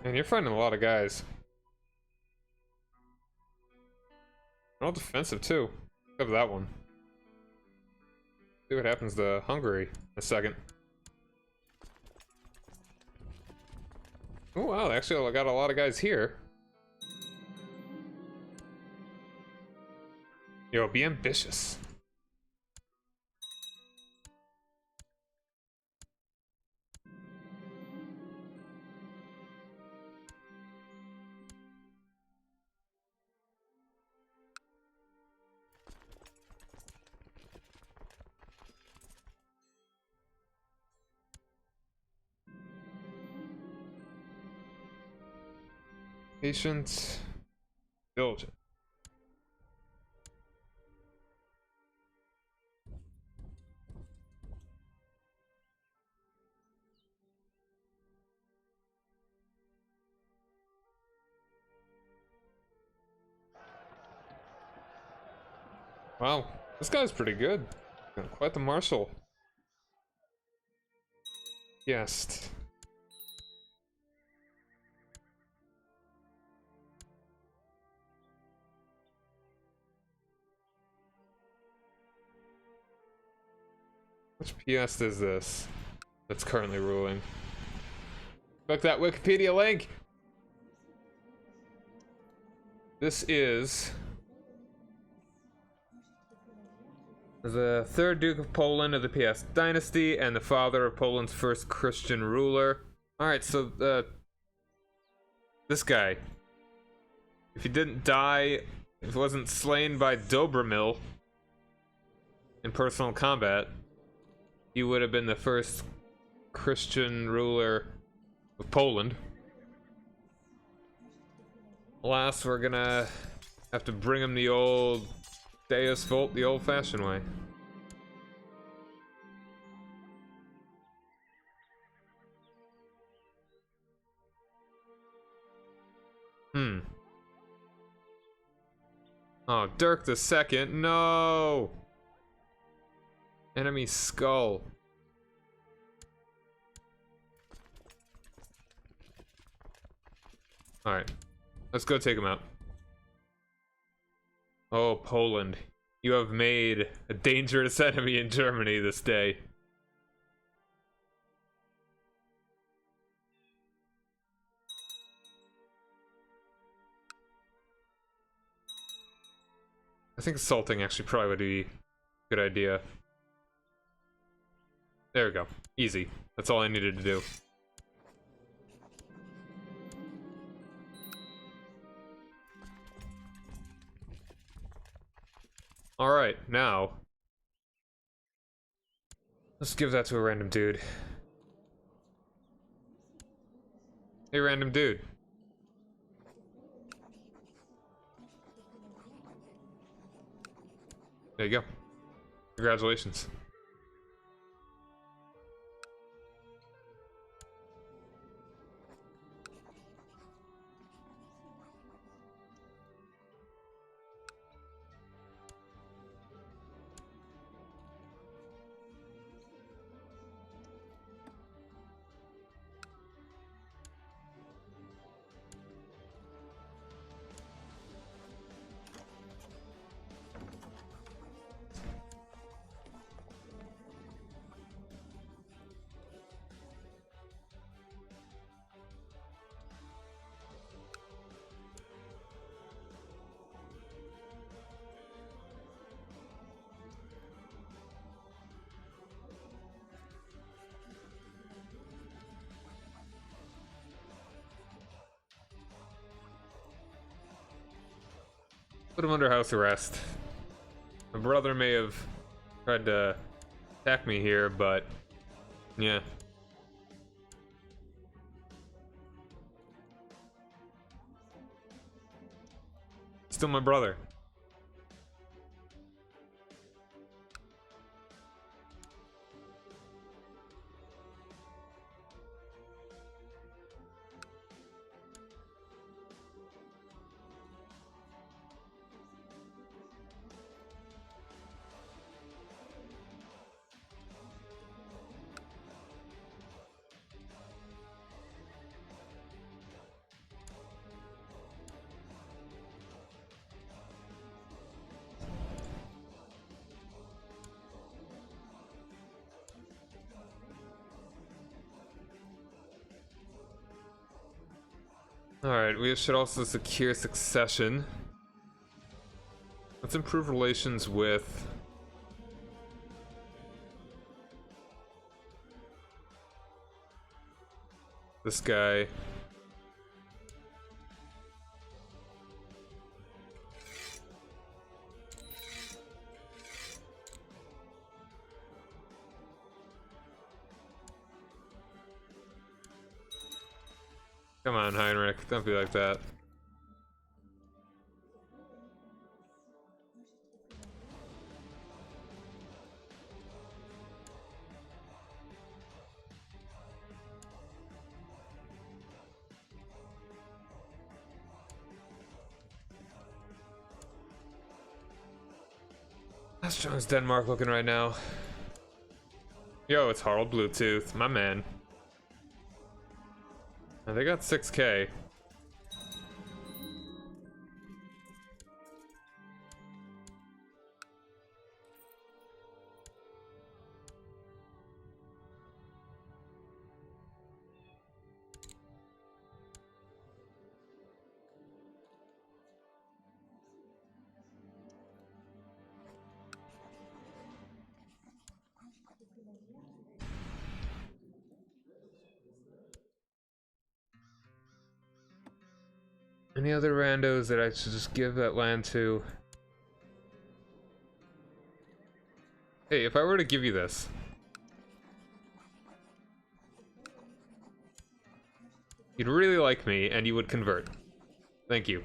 And you're fighting a lot of guys. They're all defensive too. Except for that one. See what happens to Hungary in a second. Oh wow, actually I got a lot of guys here. Yo, be ambitious. Patient. Diligent. Wow, this guy's pretty good. Quite the marshal. Guest. Which PS is this that's currently ruling? Check that Wikipedia link! This is the third Duke of Poland of the PS dynasty and the father of Poland's first Christian ruler. Alright, so this guy, if he didn't die, if he wasn't slain by Dobromil in personal combat, he would have been the first Christian ruler of Poland. Alas, we're gonna have to bring him the old Deus Vult, the old-fashioned way. Oh, Dirk the Second, no! Enemy skull. Alright, let's go take him out. Oh, Poland, you have made a dangerous enemy in Germany this day. I think assaulting actually probably would be a good idea. There we go. Easy. That's all I needed to do. Alright, now let's give that to a random dude. Hey, random dude. There you go. Congratulations. Put him under house arrest. My brother may have tried to attack me here, but yeah. Still my brother. Alright, we should also secure succession. Let's improve relations with... this guy. Come on, Heinrich, don't be like that. How strong is Denmark looking right now? Yo, it's Harald Bluetooth, my man. Now they got 6K. Any other randos that I should just give that land to? Hey, if I were to give you this, you'd really like me and you would convert. Thank you.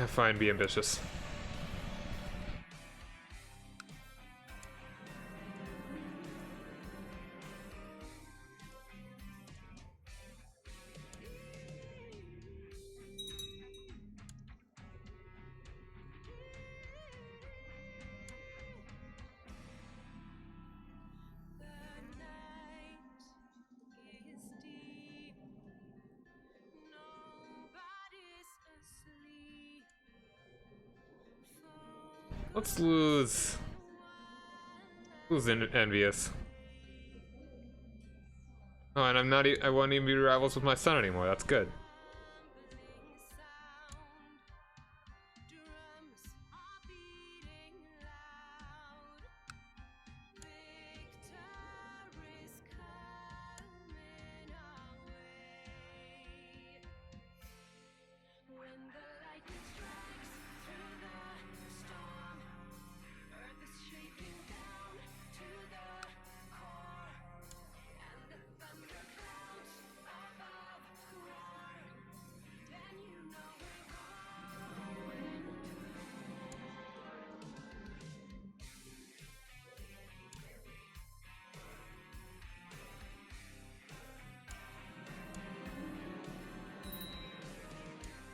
Fine, be ambitious. Let's lose. Who's envious? Oh, and I'm not. I won't even be rivals with my son anymore. That's good.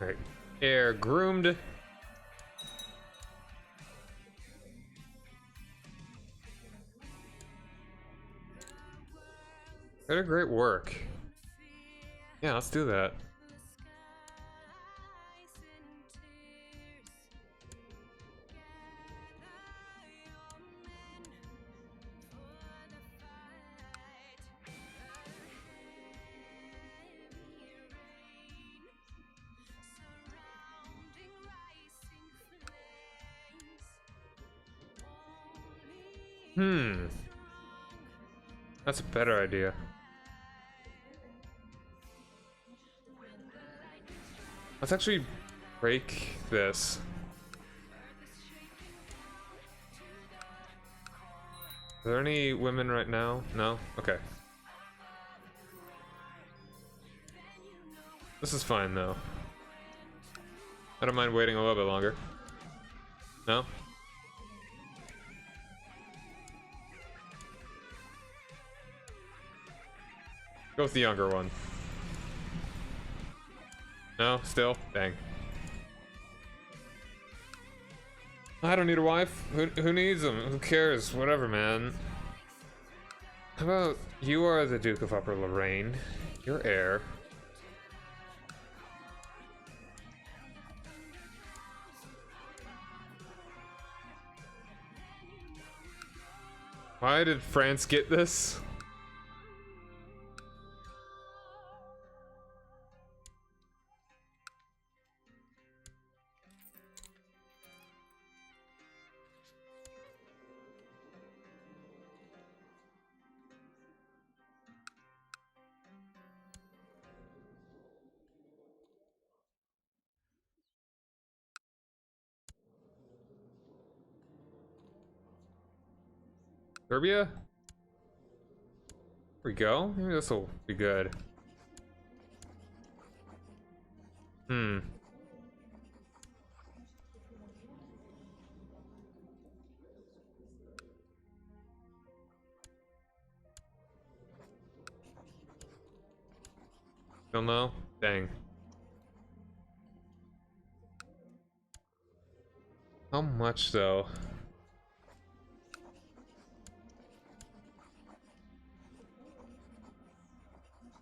Alright. Air groomed. Very great work. Yeah, let's do that. That's a better idea. Let's actually break this. Are there any women right now? No? Okay. This is fine though. I don't mind waiting a little bit longer. No? Go with the younger one. No? Still? Dang. I don't need a wife. Who needs them? Who cares? Whatever, man. How about you are the Duke of Upper Lorraine? Your heir. Why did France get this? Serbia? Here we go. Maybe this will be good. Don't know? Dang. How much though?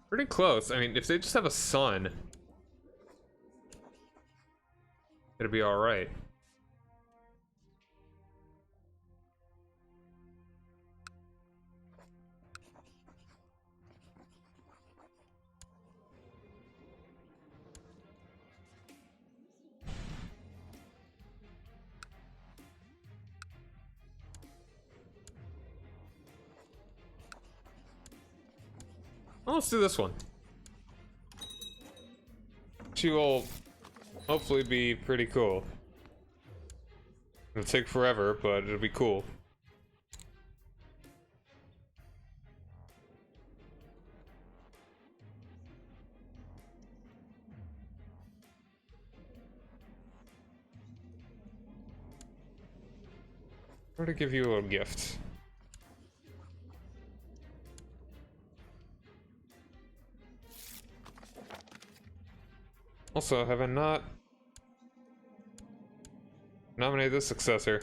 Pretty close. I mean, if they just have a son, it'll be alright. Well, let's do this one. She will hopefully be pretty cool. It'll take forever, but it'll be cool. I'm gonna give you a little gift. Also, have I not nominated the successor?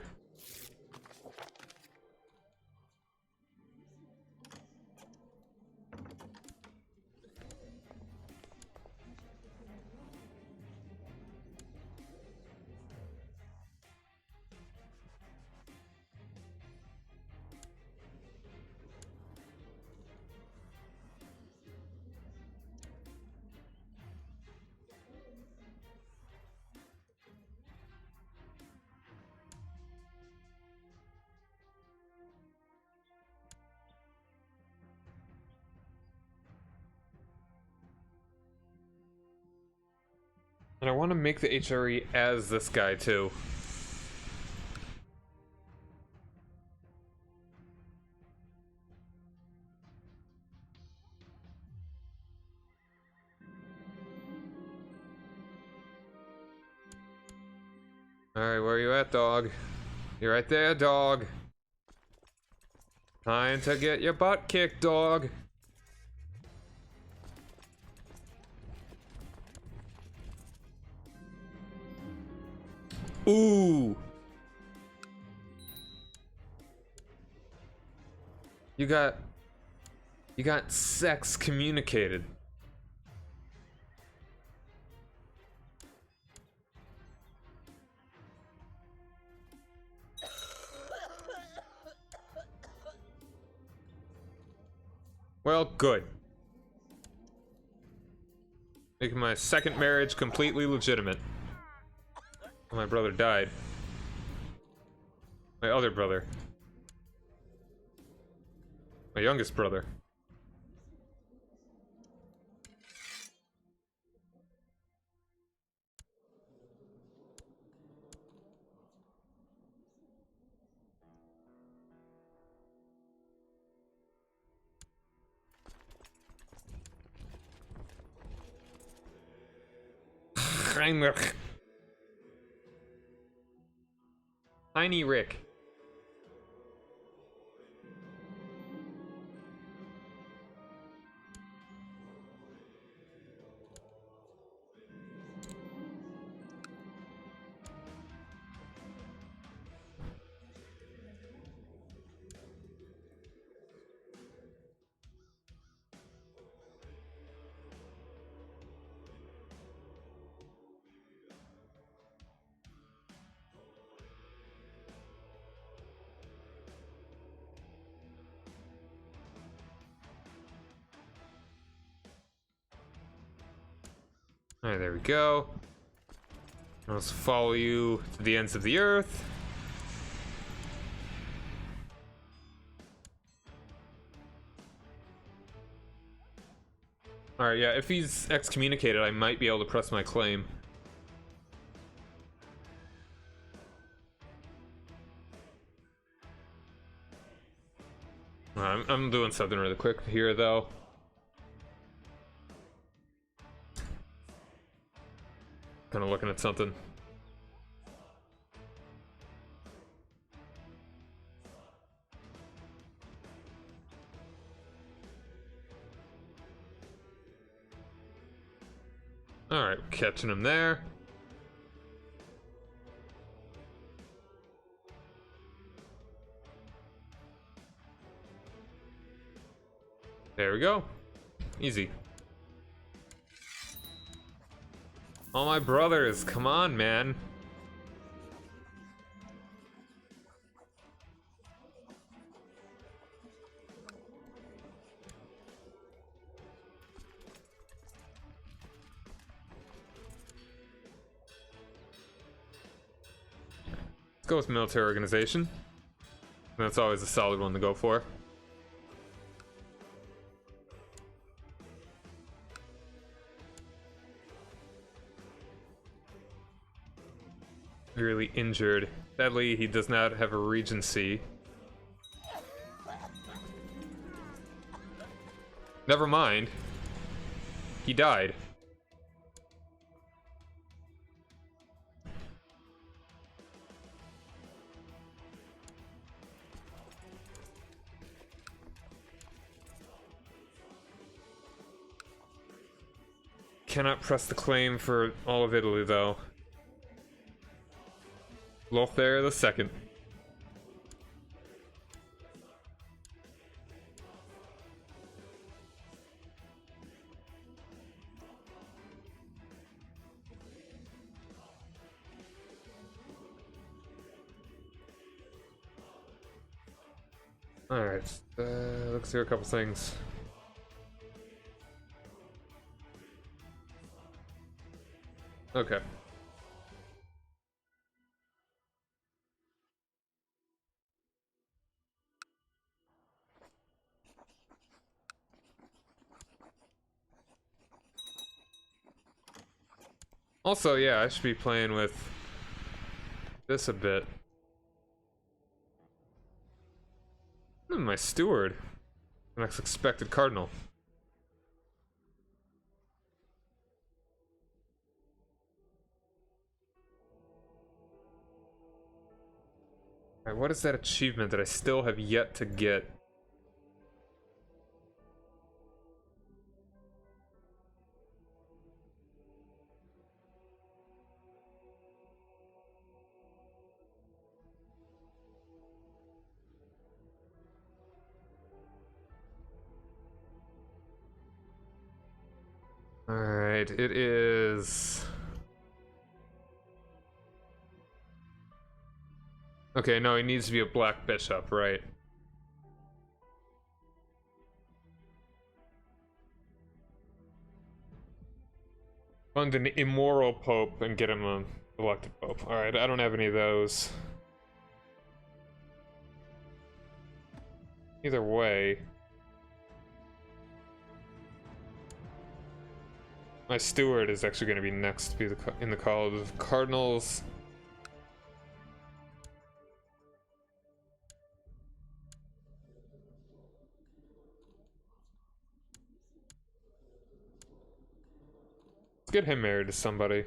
And I want to make the HRE as this guy too. Alright, where are you at, dog? You're right there, dog. Trying to get your butt kicked, dog. Ooh. You got sex communicated. Well, good. Making my second marriage completely legitimate. My brother died. My other brother. My youngest brother. Heinrich. Tiny Rick. Alright, there we go. Let's follow you to the ends of the earth. Alright, yeah, if he's excommunicated, I might be able to press my claim. I'm doing something really quick here, though. Kind of looking at something. Alright, catching him there. There we go. Easy. All my brothers, come on, man. Let's go with military organization. That's always a solid one to go for. Really injured. Sadly, he does not have a regency. Never mind. He died. Cannot press the claim for all of Italy, though. Lothair the Second. Alright, let's do a couple things. Okay. Also, yeah, I should be playing with this a bit. My steward. Next expected cardinal. Alright, what is that achievement that I still have yet to get? Alright, it is... Okay, no, he needs to be a black bishop, right? Fund an immoral pope and get him an elected pope. Alright, I don't have any of those. Either way... My steward is actually going to be next to be in the College of Cardinals. Let's get him married to somebody.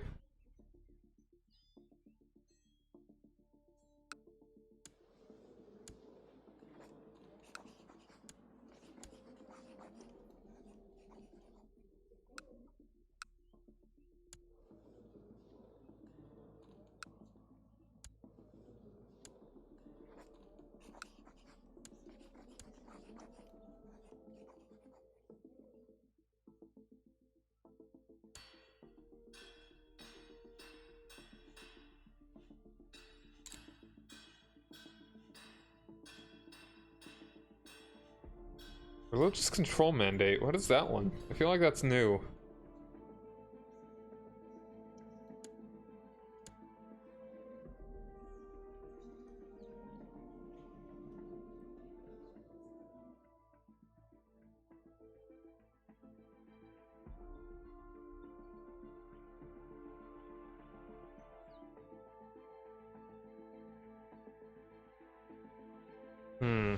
Religious control mandate, what is that one? I feel like that's new. Hmm.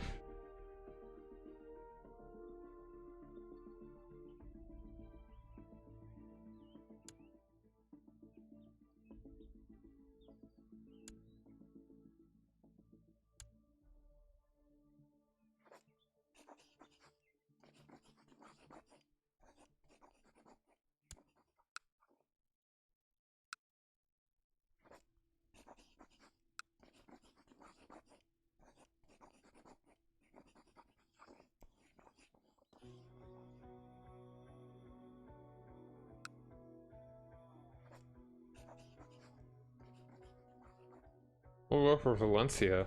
We'll go for Valencia.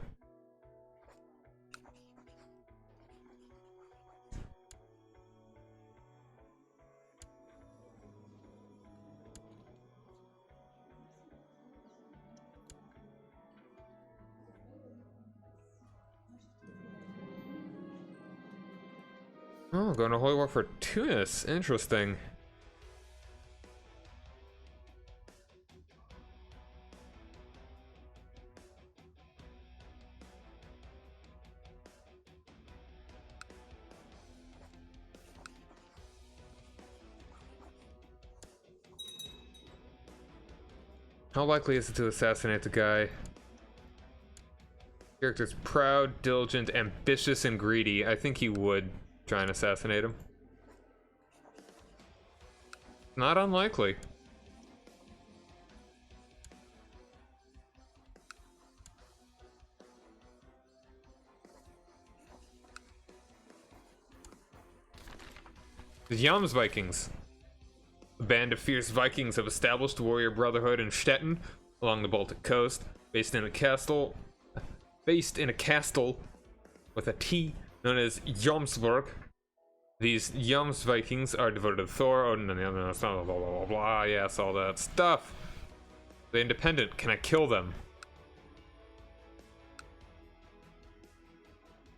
Oh, going to Holy War for Tunis. Interesting. How likely is it to assassinate the guy? Character's proud, diligent, ambitious, and greedy. I think he would try and assassinate him. Not unlikely. The Jams Vikings. A band of fierce Vikings have established a warrior brotherhood in Stettin, along the Baltic coast, based in a castle with a T known as Jomsburg. These Jams Vikings are devoted to Thor, Odin, and blah blah blah blah. Yes, all that stuff. They're independent. Can I kill them?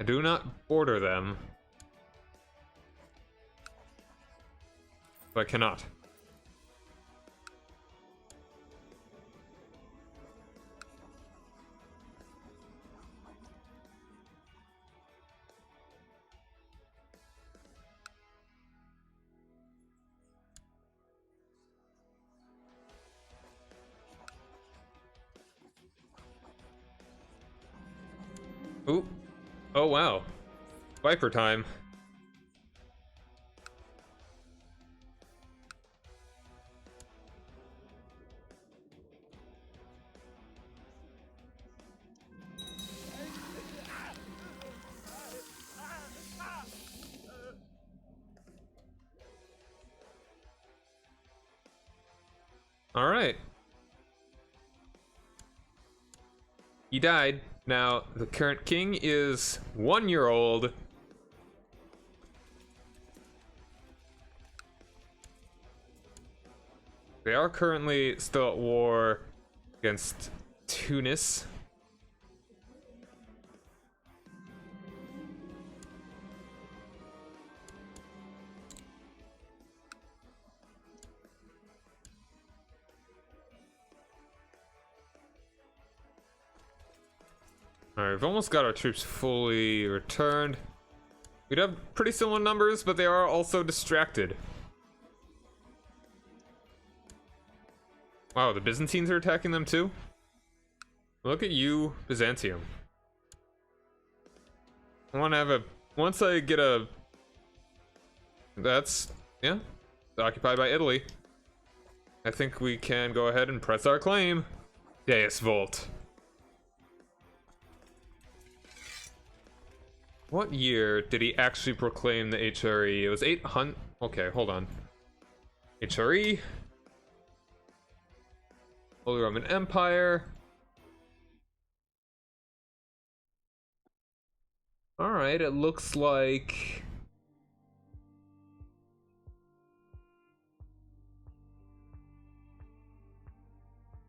I do not order them, but I cannot. Ooh. Oh wow. Viper time. All right. He died. Now, the current king is 1 year old. They are currently still at war against Tunis. Alright, we've almost got our troops fully returned. We'd have pretty similar numbers, but they are also distracted. Wow, the Byzantines are attacking them too? Look at you, Byzantium. I want to have a... Once I get a... That's... Yeah. It's occupied by Italy. I think we can go ahead and press our claim. Deus Volt. What year did he actually proclaim the HRE? It was 800... Okay, hold on. HRE. Holy Roman Empire. Alright, it looks like...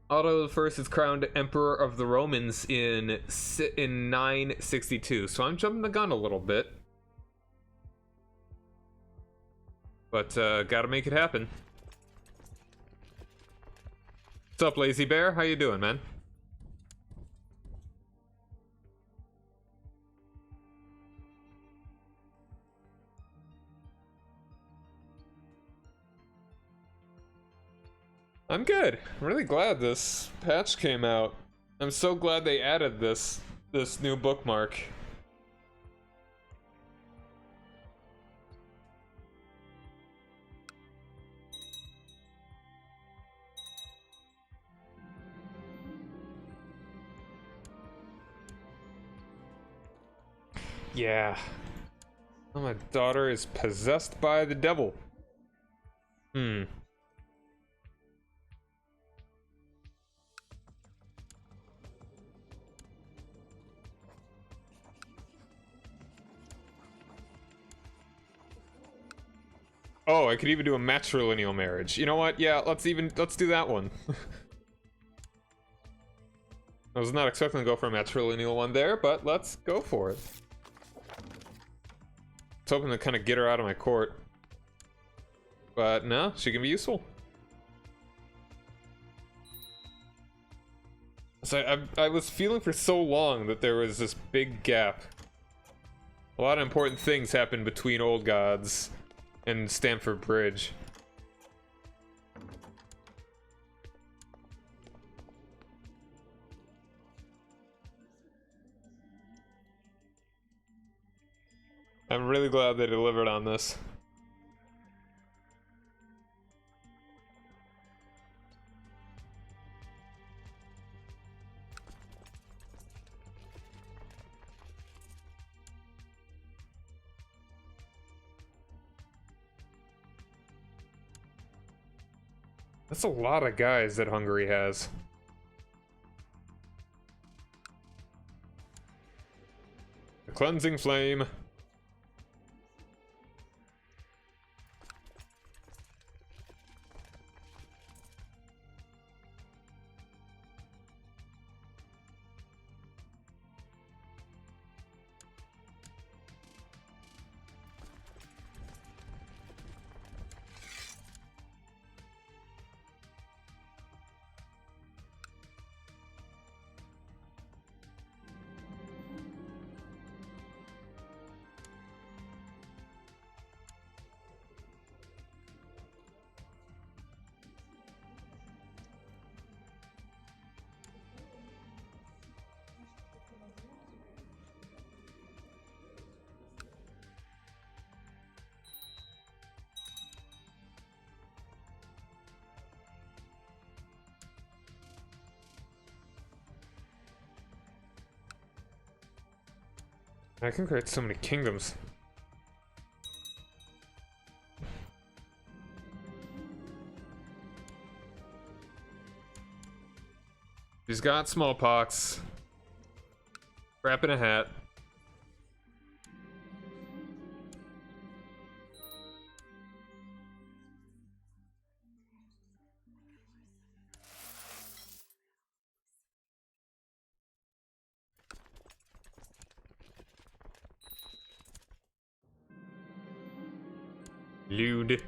Otto I is crowned Emperor of the Romans in 962, so I'm jumping the gun a little bit. But, gotta make it happen. What's up, Lazy Bear? How you doing, man? I'm good. I'm really glad this patch came out. I'm so glad they added this new bookmark. Yeah. Oh, my daughter is possessed by the devil. Oh, I could even do a matrilineal marriage. You know what? Yeah, let's do that one. I was not expecting to go for a matrilineal one there, but let's go for it. I was hoping to kind of get her out of my court. But no, she can be useful. So I was feeling for so long that there was this big gap. A lot of important things happened between Old Gods and Stamford Bridge. I'm really glad they delivered on this. That's a lot of guys that Hungary has. The Cleansing Flame. I can create so many kingdoms. He's got smallpox. Crap in a hat. Lewd.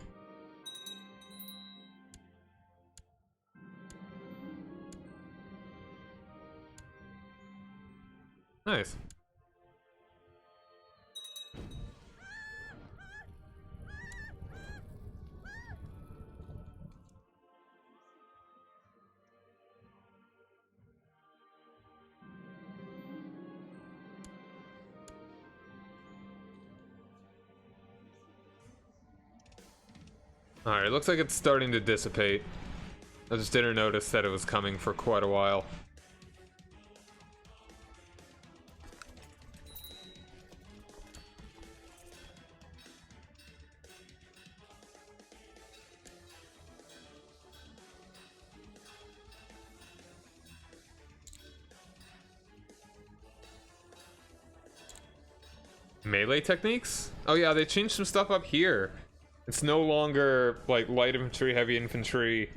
Nice. Alright, looks like it's starting to dissipate. I just didn't notice that it was coming for quite a while. Melee techniques? Oh yeah, they changed some stuff up here. It's no longer like light infantry, heavy infantry.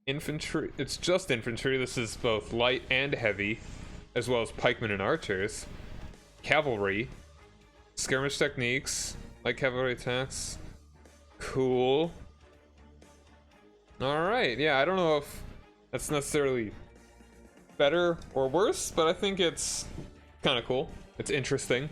It's just infantry. This is both light and heavy, as well as pikemen and archers. Cavalry. Skirmish techniques. Light cavalry attacks. Cool. Alright, yeah, I don't know if that's necessarily better or worse, but I think it's kind of cool. It's interesting.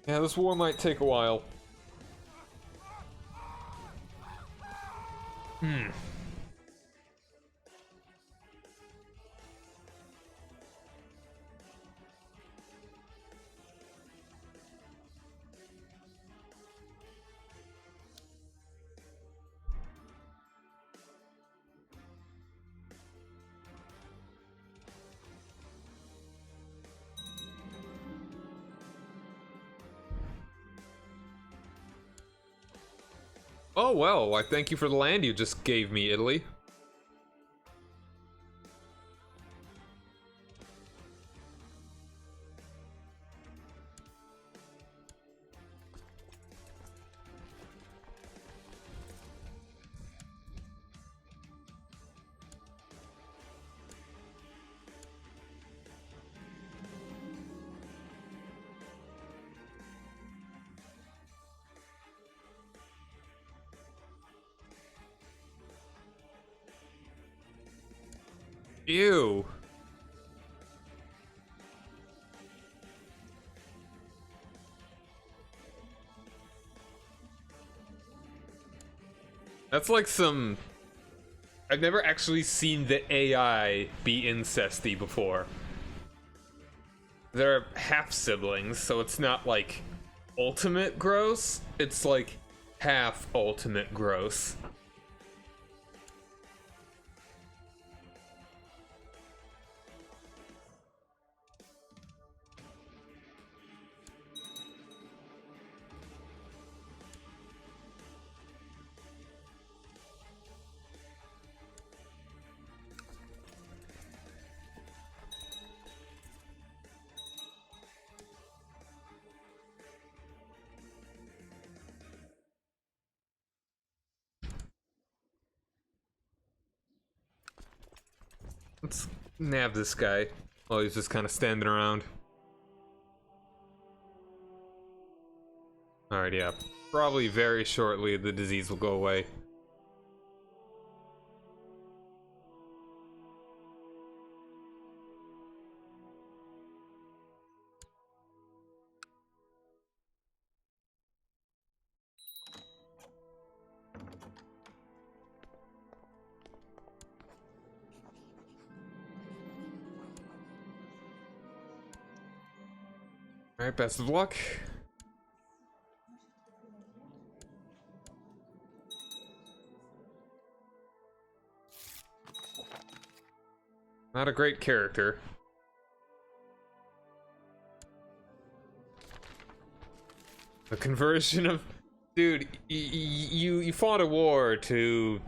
Yeah, this war might take a while. Oh well, I thank you for the land you just gave me, Italy. Ew. That's like some... I've never actually seen the AI be incesty before. They're half siblings, so it's not like ultimate gross, it's like half ultimate gross. Let's nab this guy while he's just kind of standing around. Alright, yeah. Probably very shortly the disease will go away. Alright, best of luck. Not a great character. The conversion of... Dude, you fought a war to...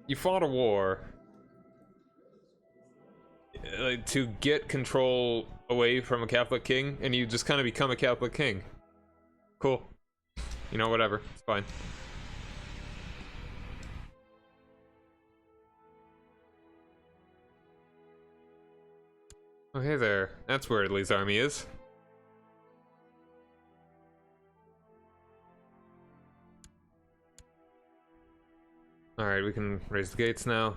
You fought a war... to get control away from a Catholic king, and you just kind of become a Catholic king. Cool. You know, whatever. It's fine. Oh, hey there. That's where Italy's army is. Alright, we can raise the gates now.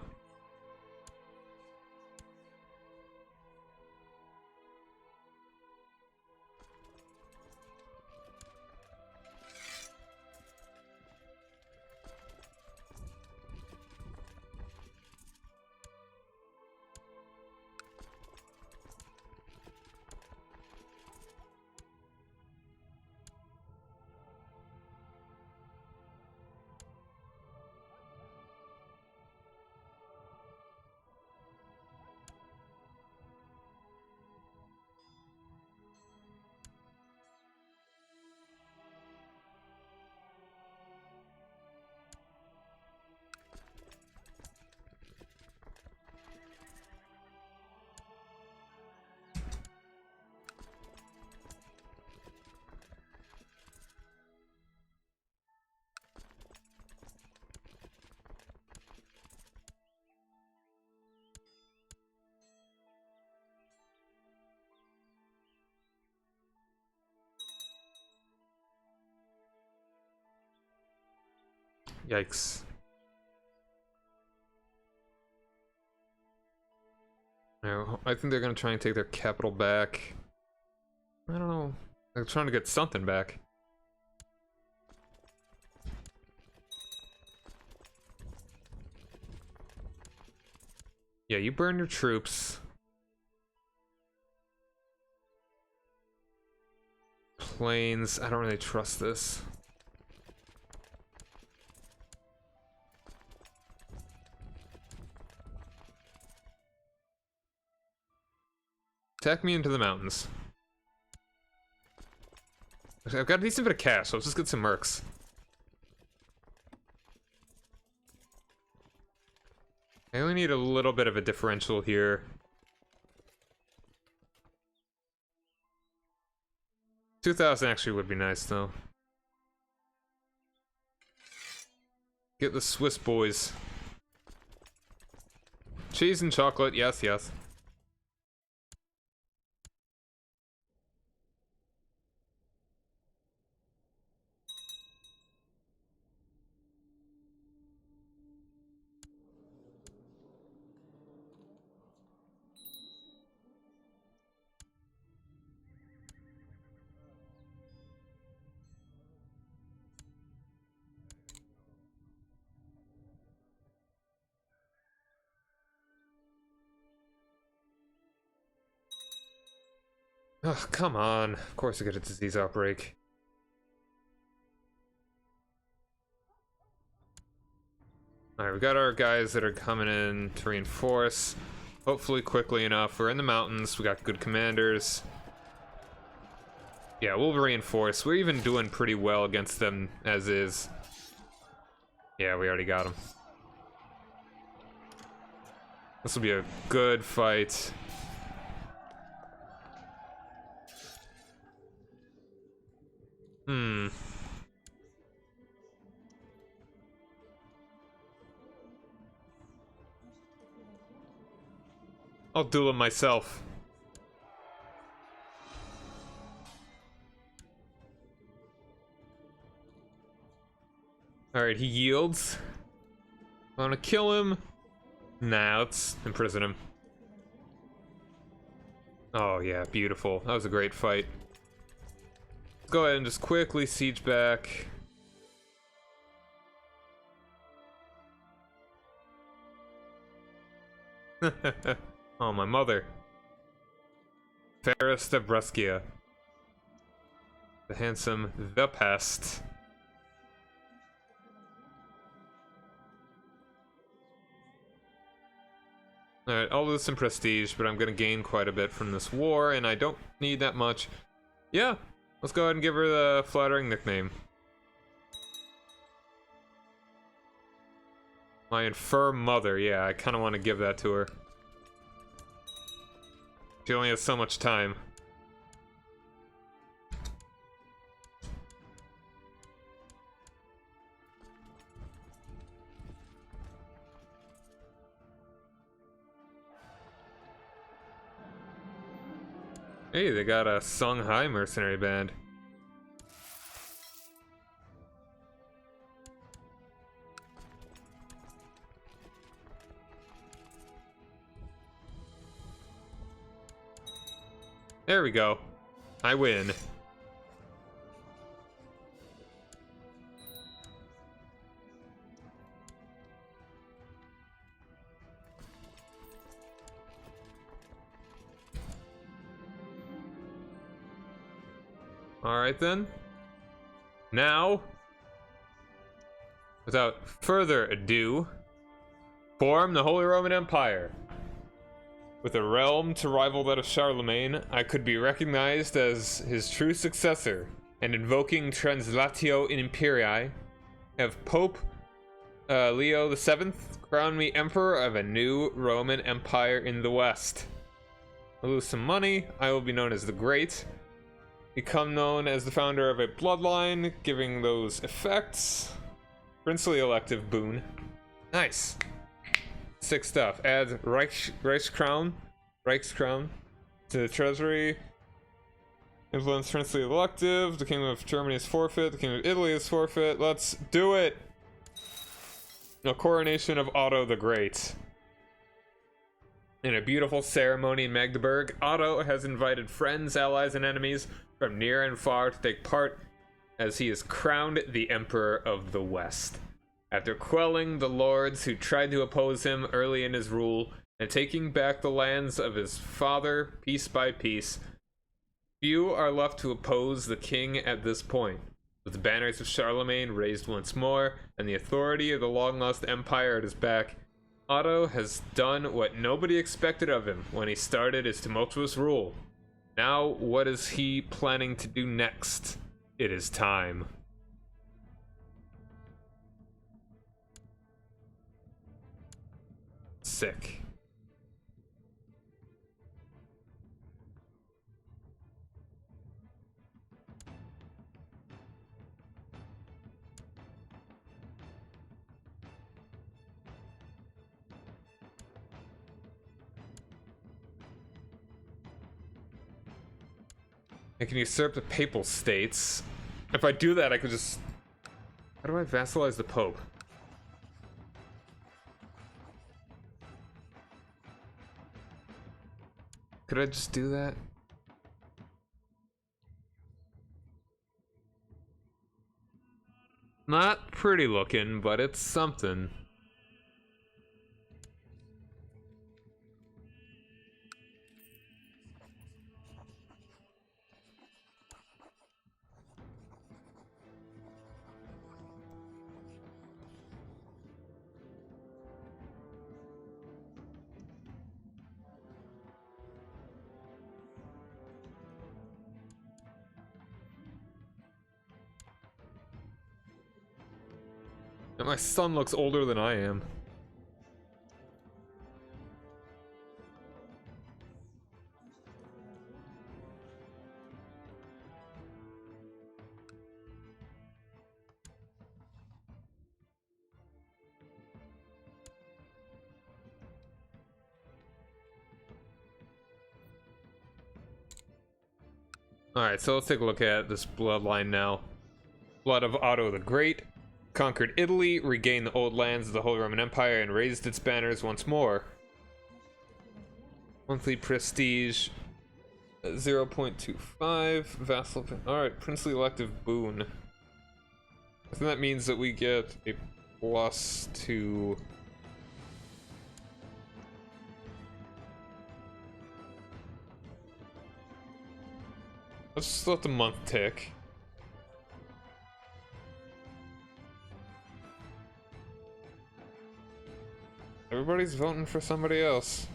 Yikes. No, I think they're gonna try and take their capital back. I don't know. I'm trying to get something back. Yeah, you burn your troops. Planes. I don't really trust this. Attack me into the mountains. I've got a decent bit of cash, so let's just get some mercs. I only need a little bit of a differential here. 2,000 actually would be nice, though. Get the Swiss boys. Cheese and chocolate, yes, yes. Oh, come on. Of course I get a disease outbreak. Alright, we got our guys that are coming in to reinforce. Hopefully quickly enough. We're in the mountains. We got good commanders. Yeah, we'll reinforce. We're even doing pretty well against them as is. Yeah, we already got them. This will be a good fight. I'll duel him myself. Alright, he yields. I wanna kill him. Nah, let's imprison him. Oh yeah, beautiful. That was a great fight. Let's go ahead and just quickly siege back. Oh, my mother. Fairest of Brescia. The handsome, the pest. Alright, I'll lose some prestige, but I'm gonna gain quite a bit from this war, and I don't need that much. Yeah, let's go ahead and give her the flattering nickname. My infirm mother, yeah, I kinda want to give that to her. She only has so much time. Hey, they got a Songhai mercenary band. There we go. I win. Alright then. Now, without further ado, form the Holy Roman Empire. With a realm to rival that of Charlemagne, I could be recognized as his true successor, and invoking Translatio in Imperii, have Pope Leo VII crown me emperor of a new Roman Empire in the West. I'll lose some money, I will be known as the Great, become known as the founder of a bloodline, giving those effects. Princely elective boon. Nice. Sick stuff. Add Reichscrown to the treasury. Influence princely elective. The kingdom of Germany is forfeit. The kingdom of Italy is forfeit. Let's do it. A coronation of Otto the Great. In a beautiful ceremony in Magdeburg, Otto has invited friends, allies, and enemies from near and far to take part as he is crowned the Emperor of the West. After quelling the lords who tried to oppose him early in his rule and taking back the lands of his father piece by piece, few are left to oppose the king at this point. With the banners of Charlemagne raised once more and the authority of the long-lost empire at his back, Otto has done what nobody expected of him when he started his tumultuous rule. Now, what is he planning to do next? It is time. Sick. I can usurp the papal states. If I do that, I could just... How do I vassalize the Pope? Could I just do that? Not pretty looking, but it's something. And my son looks older than I am. Alright, so let's take a look at this bloodline now. Blood of Otto the Great conquered Italy, regained the old lands of the Holy Roman Empire, and raised its banners once more. Monthly prestige 0.25. Vassal. Alright, princely elective boon. I think that means that we get a plus to... Let's just let the month tick. Everybody's voting for somebody else.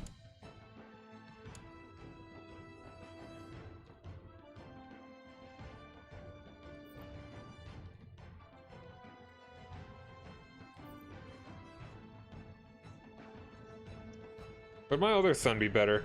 Would my other son be better?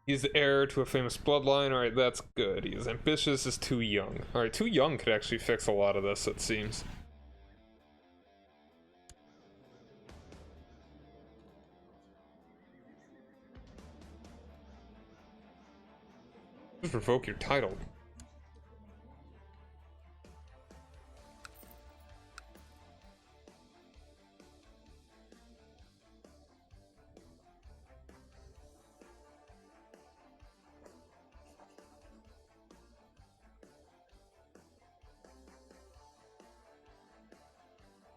He's the heir to a famous bloodline. Alright, that's good. He is ambitious, is too young. Alright, too young could actually fix a lot of this, it seems. Just revoke your title.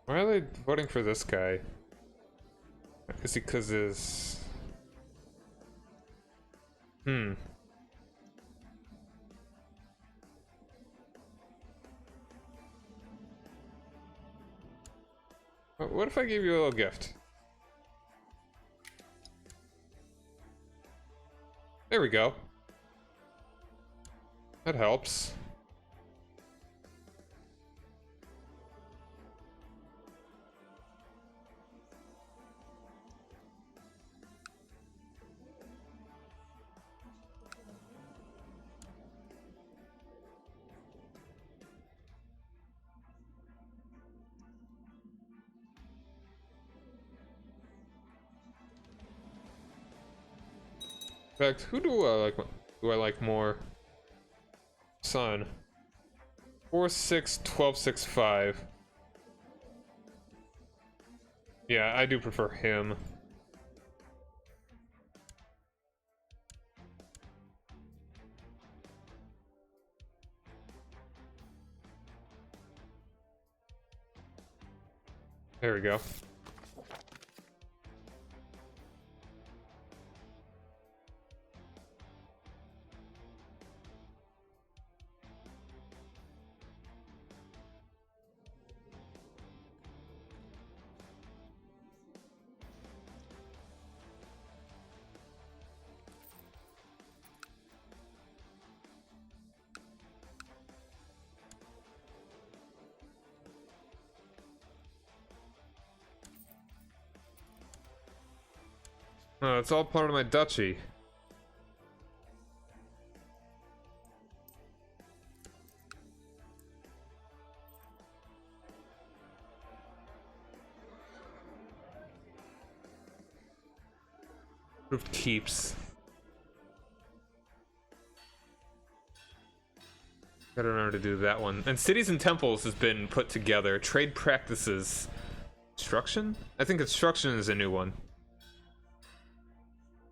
Why are they voting for this guy? Is he because his... What if I gave you a little gift? There we go. That helps. In fact, who do I like? Do I like more? Son. 4-6, 12-6-5. Yeah, I do prefer him. There we go. Oh, it's all part of my duchy. Proved keeps. Gotta remember to do that one. And cities and temples has been put together. Trade practices. Instruction? I think instruction is a new one.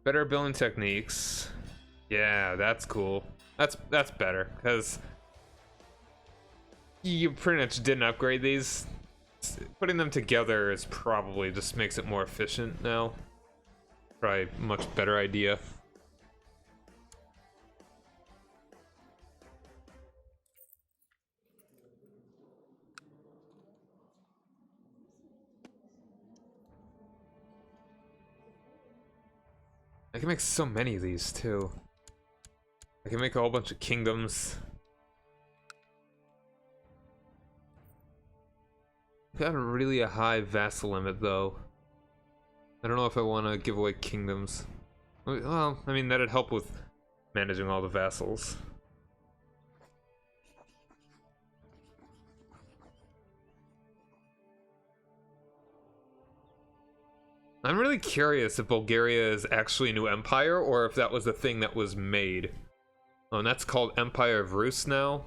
Better building techniques. Yeah, that's cool. That's better, because you pretty much didn't upgrade these. Putting them together is probably just makes it more efficient now. Probably a much better idea. I can make so many of these too. I can make a whole bunch of kingdoms. Got really a high vassal limit though. I don't know if I want to give away kingdoms. Well, I mean that'd help with managing all the vassals. I'm really curious if Bulgaria is actually a new empire or if that was a thing that was made. Oh, and that's called Empire of Rus now.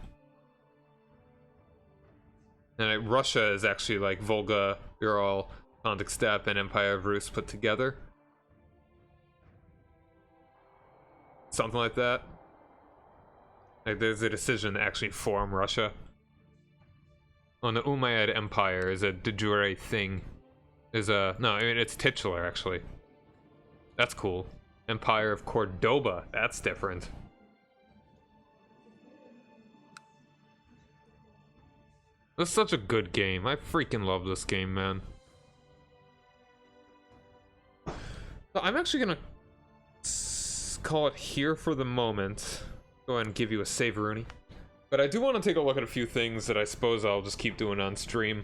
And Russia is actually like Volga, Ural, Pontic Steppe, and Empire of Rus put together. Something like that. Like there's a decision to actually form Russia. Oh, the Umayyad Empire is a de jure thing. No, I mean it's titular actually. That's cool. Empire of Cordoba, that's different. This is such a good game. I freaking love this game, man. So I'm actually gonna call it here for the moment. Go ahead and give you a save, Rooney. But I do want to take a look at a few things that I suppose I'll just keep doing on stream.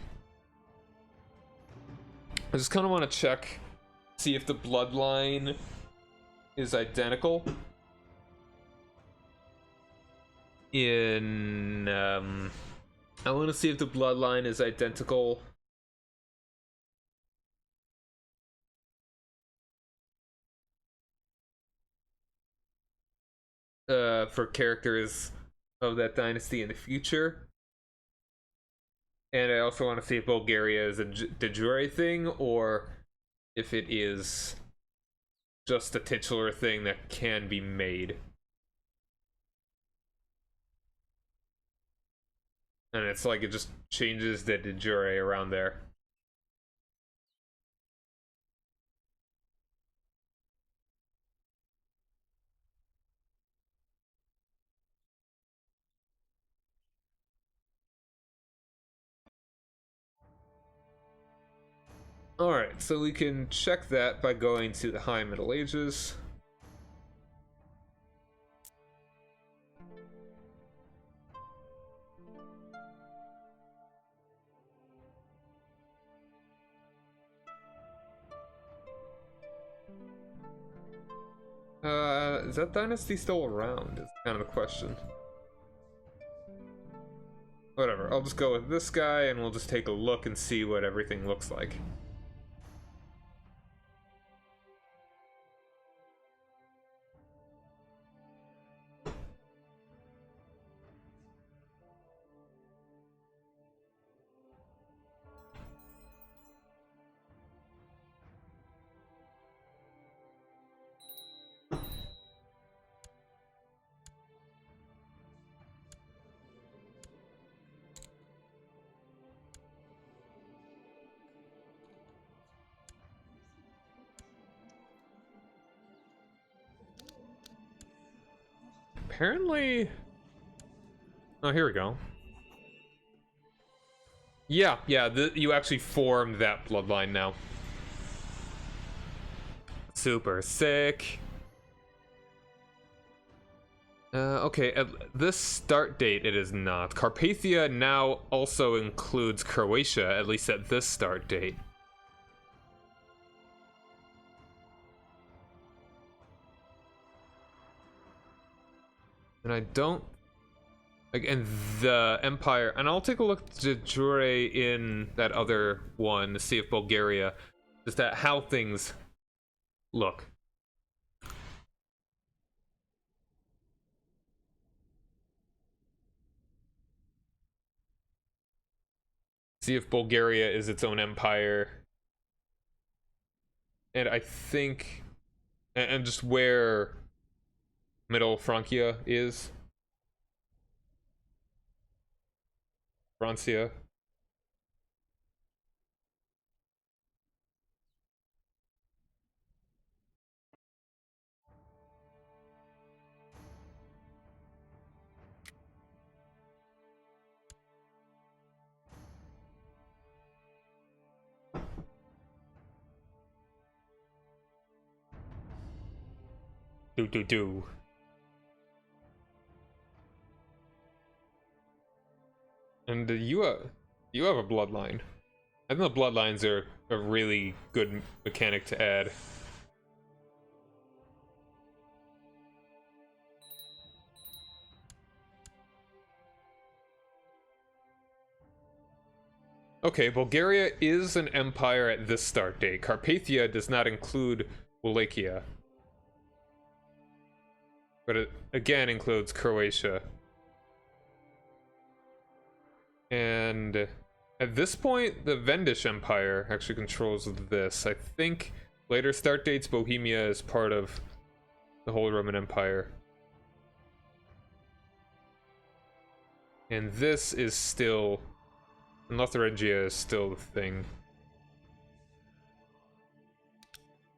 I just kind of want to check, see if the bloodline is identical in, I want to see if the bloodline is identical for characters of that dynasty in the future. And I also want to see if Bulgaria is a de jure thing, or if it is just a titular thing that can be made. And it's like it just changes the de jure around there. Alright, so we can check that by going to the High Middle Ages. Is that dynasty still around? Is kind of the question. Whatever, I'll just go with this guy and we'll just take a look and see what everything looks like. apparently... Oh, here we go. Yeah, you actually formed that bloodline now. Super sick. Okay, at this start date it is not. Carpathia now also includes Croatia, at least at this start date. And I don't... Again, the Empire... And I'll take a look to jure in that other one to see if Bulgaria... Just that how things look. See if Bulgaria is its own empire. And I think... And just where Middle Francia is. Francia. Do. And you have a bloodline. I think the bloodlines are a really good mechanic to add. Okay, Bulgaria is an empire at this start date. Carpathia does not include Wallachia. But it again includes Croatia. And at this point, the Vendish Empire actually controls this. I think later start dates, Bohemia is part of the Holy Roman Empire. And this is still... And Lotharingia is still the thing.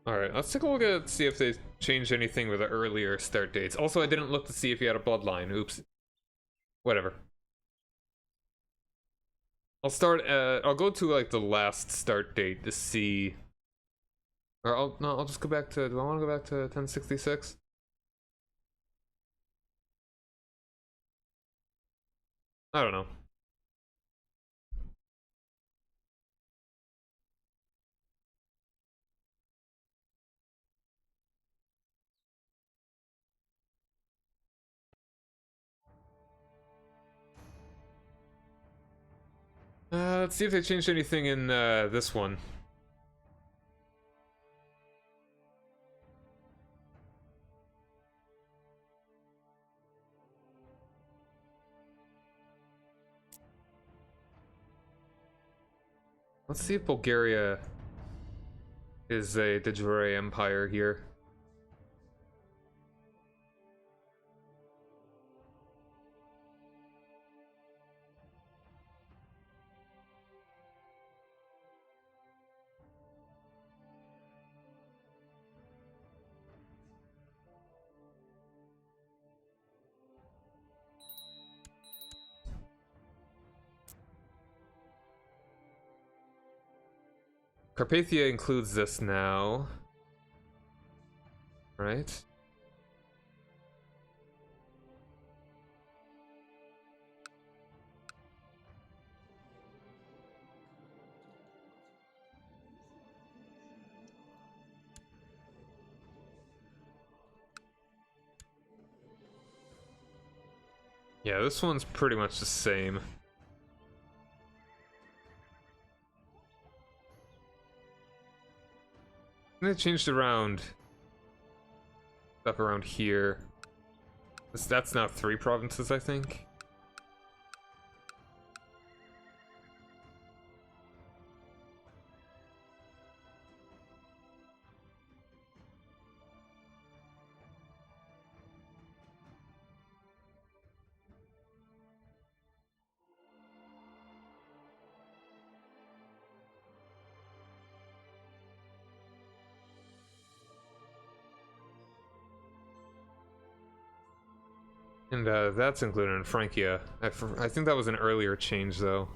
Alright, let's take a look at see if they changed anything with the earlier start dates. Also, I didn't look to see if he had a bloodline. Oops. Whatever. I'll go to like the last start date to see. Or I'll just go back to, do I want to go back to 1066? I don't know. Let's see if they changed anything in this one. Let's see if Bulgaria is a de jure empire here. Carpathia includes this now. Right? Yeah, this one's pretty much the same. They changed around stuff around here. That's now 3 provinces, I think. And that's included in Francia. I think that was an earlier change, though.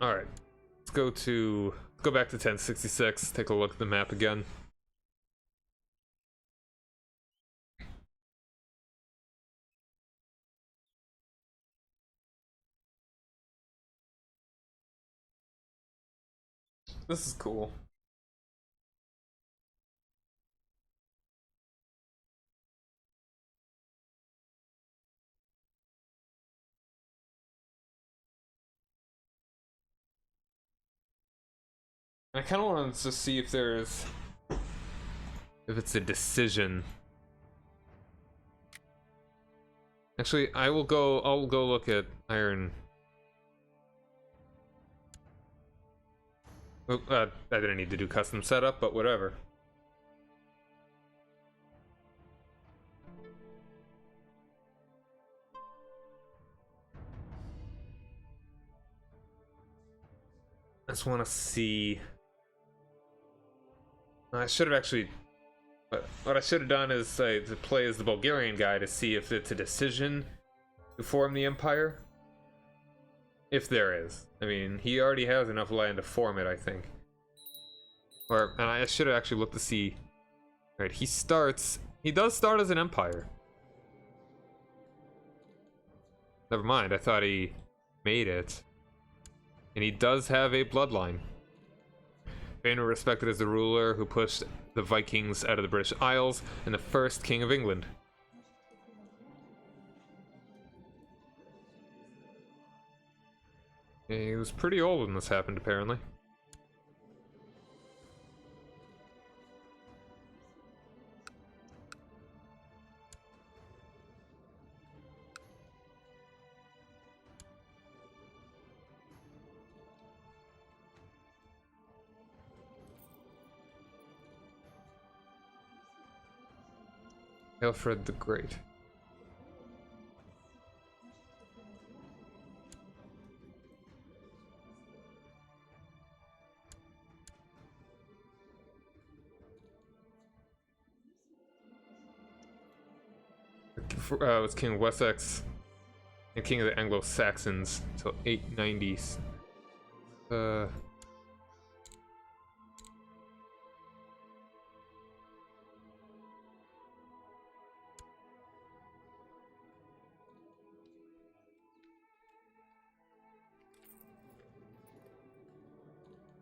Alright. Let's go back to 1066, take a look at the map again. This is cool. I kind of wanted to see if it's a decision. Actually, I'll go look at Iron. Oh, I didn't need to do custom setup, but whatever. I just want to see. I should have actually. What I should have done is to play as the Bulgarian guy to see if it's a decision to form the empire. If there is. I mean, he already has enough land to form it, I think. And I should have actually looked to see. Right, he does start as an empire. Never mind, I thought he made it. And he does have a bloodline. Famous respected as the ruler who pushed the Vikings out of the British Isles and the first king of England. Yeah, he was pretty old when this happened, apparently. Alfred the Great. Was King of Wessex and King of the Anglo-Saxons until 890s.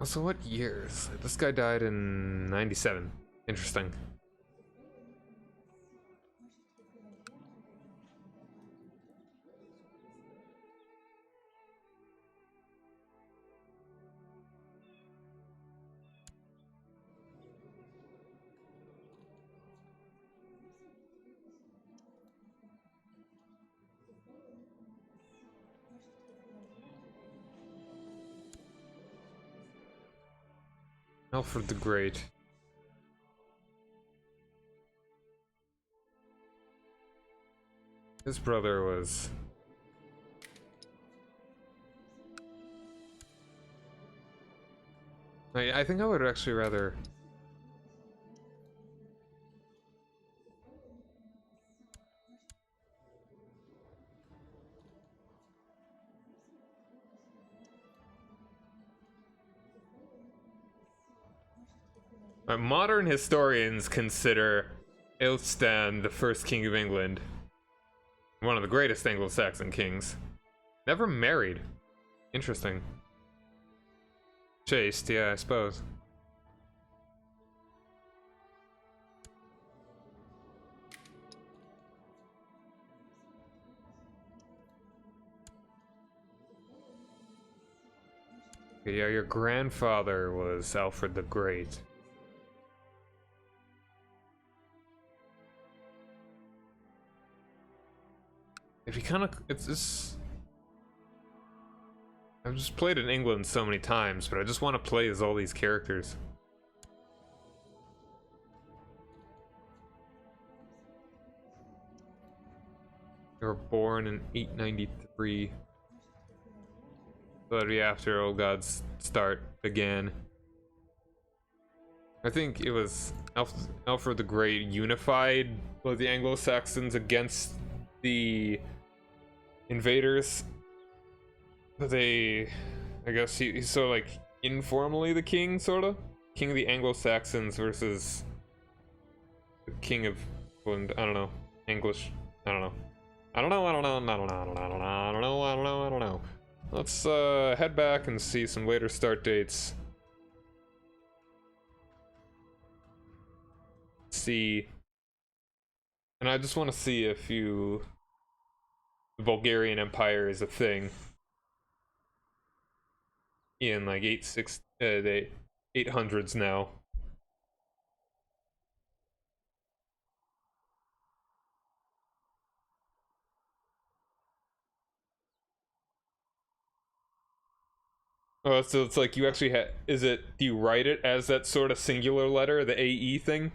So what years? This guy died in 97. Interesting. Alfred the Great. His brother was... I think I would actually rather... Modern historians consider Ilstan the first king of England one of the greatest Anglo-Saxon kings. Never married. Interesting. Chaste, yeah, I suppose. Yeah, your grandfather was Alfred the Great. If you kind of, it's just, I've just played in England so many times, but I just want to play as all these characters. They were born in 893. So that'd be after Old God's start began. I think it was Alfred the Great unified the Anglo-Saxons against the invaders. But I guess he's sort of like informally the king, sort of king of the Anglo-Saxons versus the king of England. I don't know, English. I don't know. I don't know. I don't know. I don't know. I don't know. I don't know. I don't know. I don't know. I don't know. Let's head back and see some later start dates. See, and I just want to see if the Bulgarian Empire is a thing in like the 800s now. Oh, so it's like you actually do you write it as that sort of singular letter, the AE thing?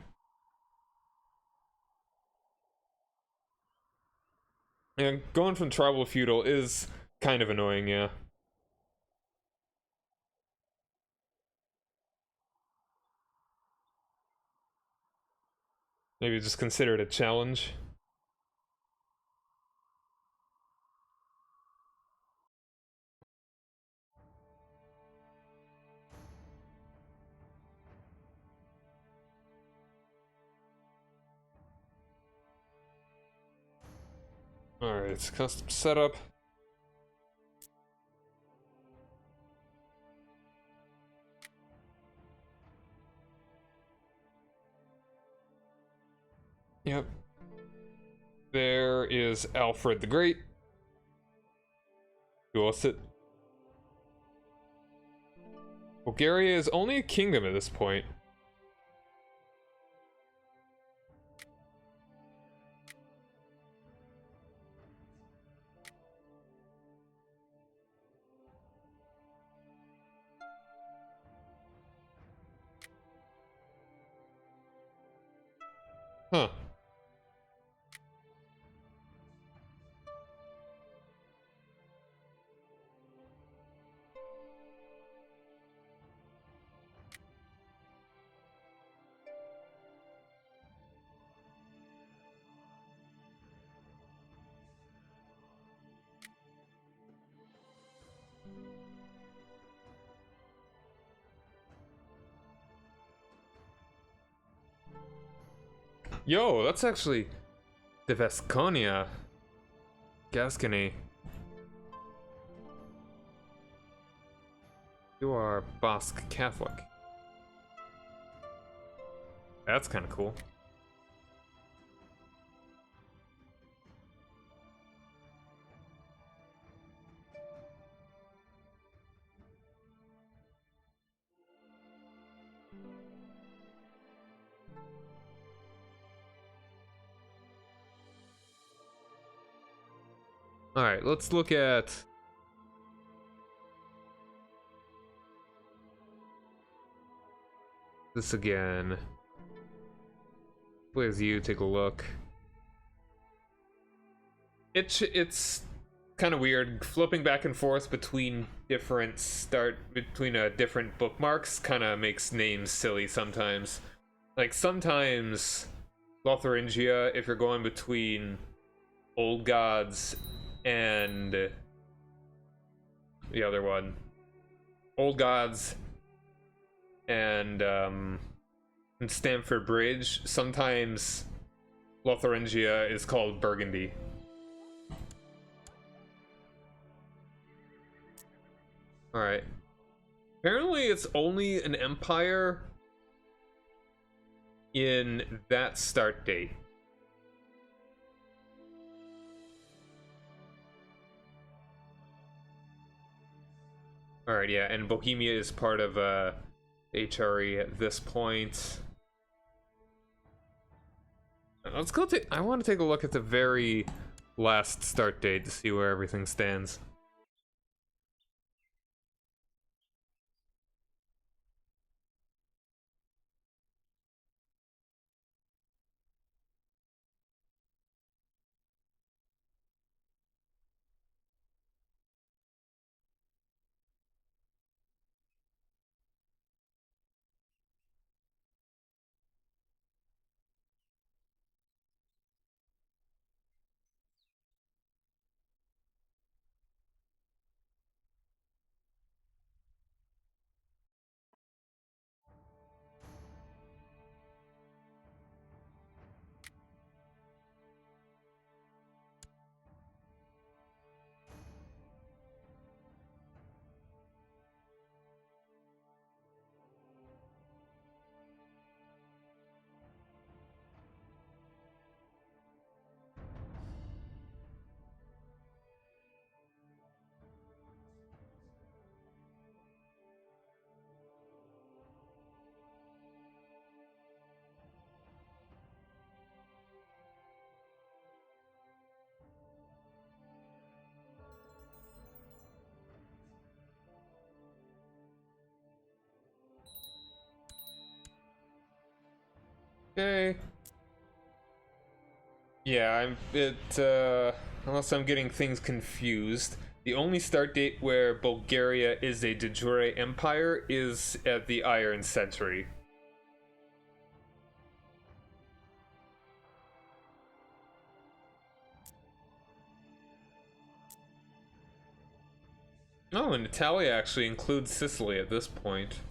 And going from tribal to feudal is kind of annoying, yeah. Maybe just consider it a challenge. Alright, it's custom setup. Yep. There is Alfred the Great. Who else it? Bulgaria is only a kingdom at this point. Huh. Yo, that's actually the Vasconia. Gascony. You are Basque Catholic. That's kind of cool. Alright, let's look at this again. Play as you, take a look. It's kind of weird flipping back and forth between different different bookmarks kind of makes names silly sometimes. Like sometimes Lotharingia, if you're going between Old Gods and the other one, Old Gods and Stamford Bridge, sometimes Lotharingia is called Burgundy. Alright. Apparently it's only an empire in that start date. Alright, yeah, and Bohemia is part of HRE at this point. Let's go I want to take a look at the very last start date to see where everything stands. Okay. Yeah, unless I'm getting things confused, the only start date where Bulgaria is a de jure empire is at the Iron Century. Oh, and Italia actually includes Sicily at this point.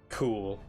Cool.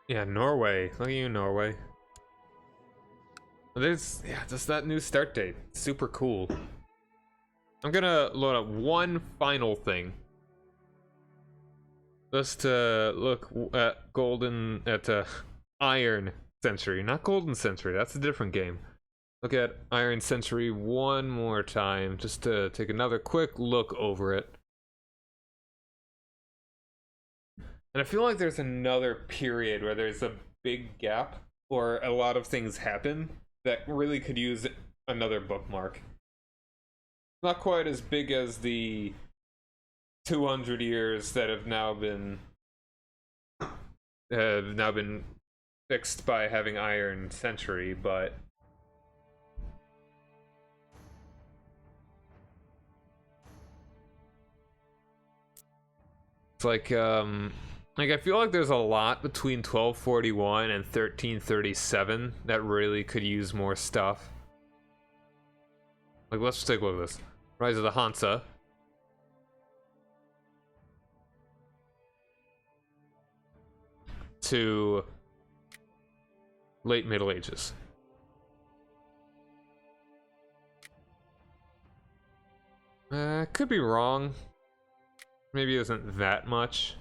Yeah, Norway. Look at you, Norway. There's, yeah, just that new start date. Super cool. I'm gonna load up one final thing. Just to look at Iron Century. Not Golden Century, that's a different game. Look at Iron Century one more time, just to take another quick look over it. And I feel like there's another period where there's a big gap, or a lot of things happen, that really could use another bookmark. Not quite as big as the 200 years that have now been fixed by having Iron Century, but it's like I feel like there's a lot between 1241 and 1337 that really could use more stuff. Like, let's just take a look at this. Rise of the Hansa. To late Middle Ages. Could be wrong. Maybe it isn't that much.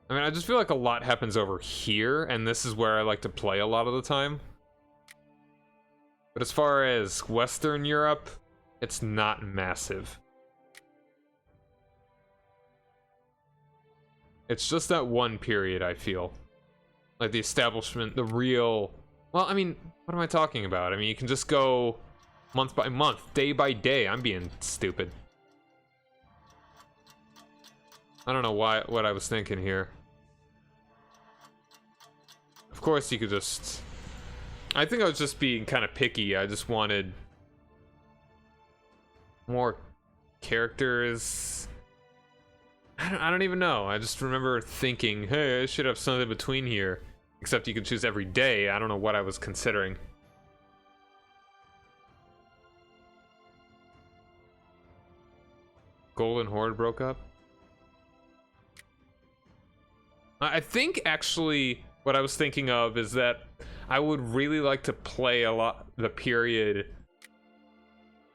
I mean, I just feel like a lot happens over here, and this is where I like to play a lot of the time. But as far as Western Europe, it's not massive. It's just that one period, I feel. Like the establishment, the real... Well, I mean, what am I talking about? I mean, you can just go month by month, day by day. I'm being stupid. I don't know what I was thinking here. Of course, you could just... I think I was just being kind of picky. I just wanted more characters. I don't even know. I just remember thinking, hey, I should have something between here. Except you can choose every day. I don't know what I was considering. Golden Horde broke up. I think actually what I was thinking of is that I would really like to play a lot the period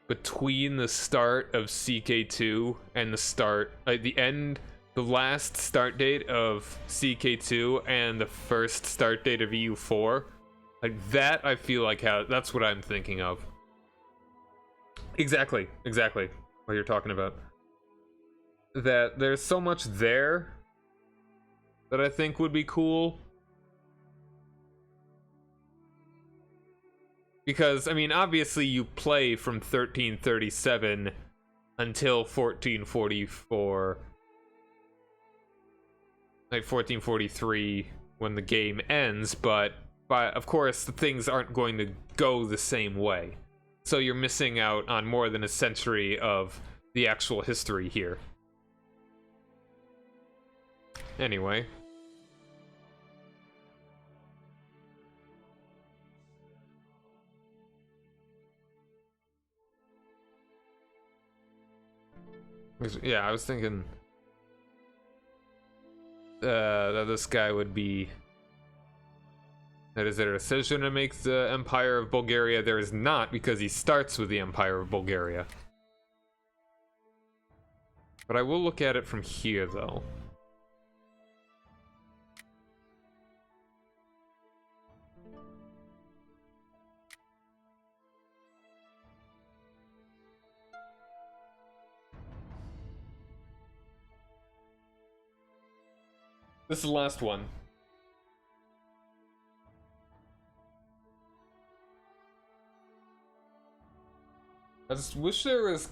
between the start of CK2 and the start, like the last start date of CK2 and the first start date of EU4. Like that, I feel like that's what I'm thinking of. Exactly what you're talking about. That there's so much there that I think would be cool. Because, I mean, obviously you play from 1337 until 1444. Like 1443 when the game ends, but of course the things aren't going to go the same way. So you're missing out on more than a century of the actual history here. Anyway. Yeah, I was thinking that this guy would be That is there a decision to make the Empire of Bulgaria? There is not, because he starts with the Empire of Bulgaria. But I will look at it from here, though. This is the last one. I just wish there was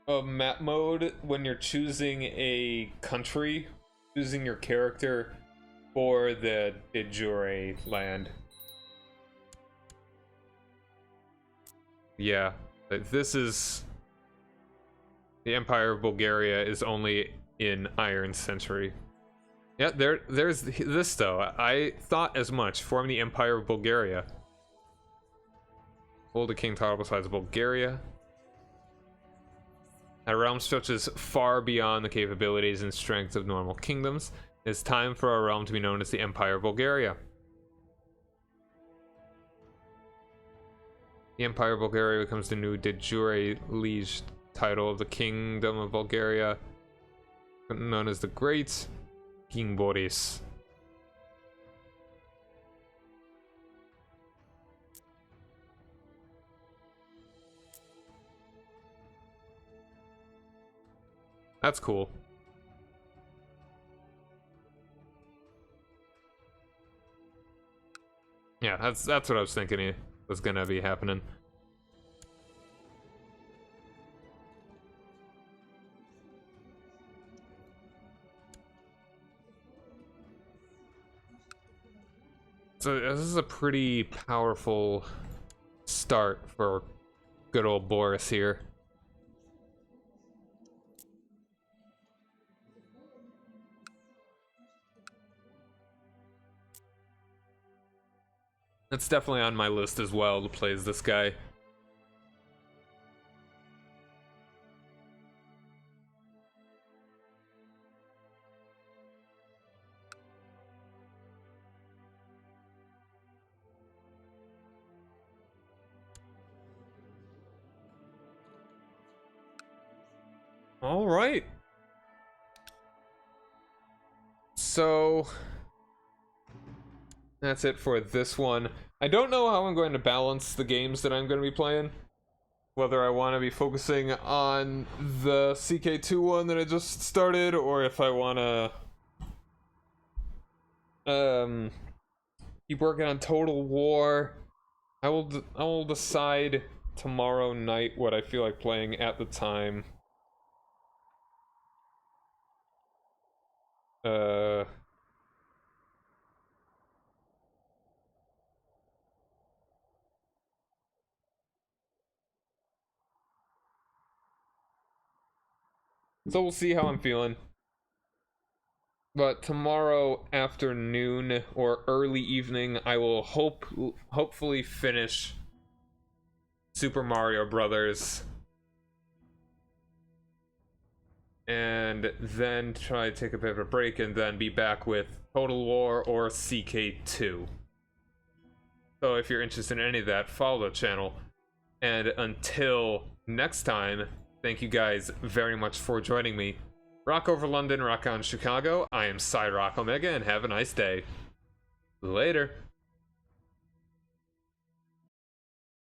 a map mode when you're choosing a country, choosing your character for the de jure land. Yeah, this is... The Empire of Bulgaria is only in Iron Century. Yeah, there's this though. I thought as much. Form the Empire of Bulgaria. Hold a king title besides Bulgaria. That realm stretches far beyond the capabilities and strength of normal kingdoms. It's time for our realm to be known as the Empire of Bulgaria. The Empire of Bulgaria becomes the new de jure liege title of the Kingdom of Bulgaria, known as the Great King Boris. That's cool. Yeah, that's what I was thinking was gonna be happening. So this is a pretty powerful start for good old Boris here. That's definitely on my list as well to play as this guy. All right. So that's it for this one. I don't know how I'm going to balance the games that I'm going to be playing. Whether I want to be focusing on the CK2 one that I just started, or if I want to keep working on Total War. I will decide tomorrow night what I feel like playing at the time. So we'll see how I'm feeling. But tomorrow afternoon or early evening, I will hopefully finish Super Mario Brothers. And then try to take a bit of a break and then be back with Total War or CK2. So if you're interested in any of that, follow the channel. And until next time, thank you guys very much for joining me. Rock over London, rock on Chicago. I am Cyrock Omega, and have a nice day. Later.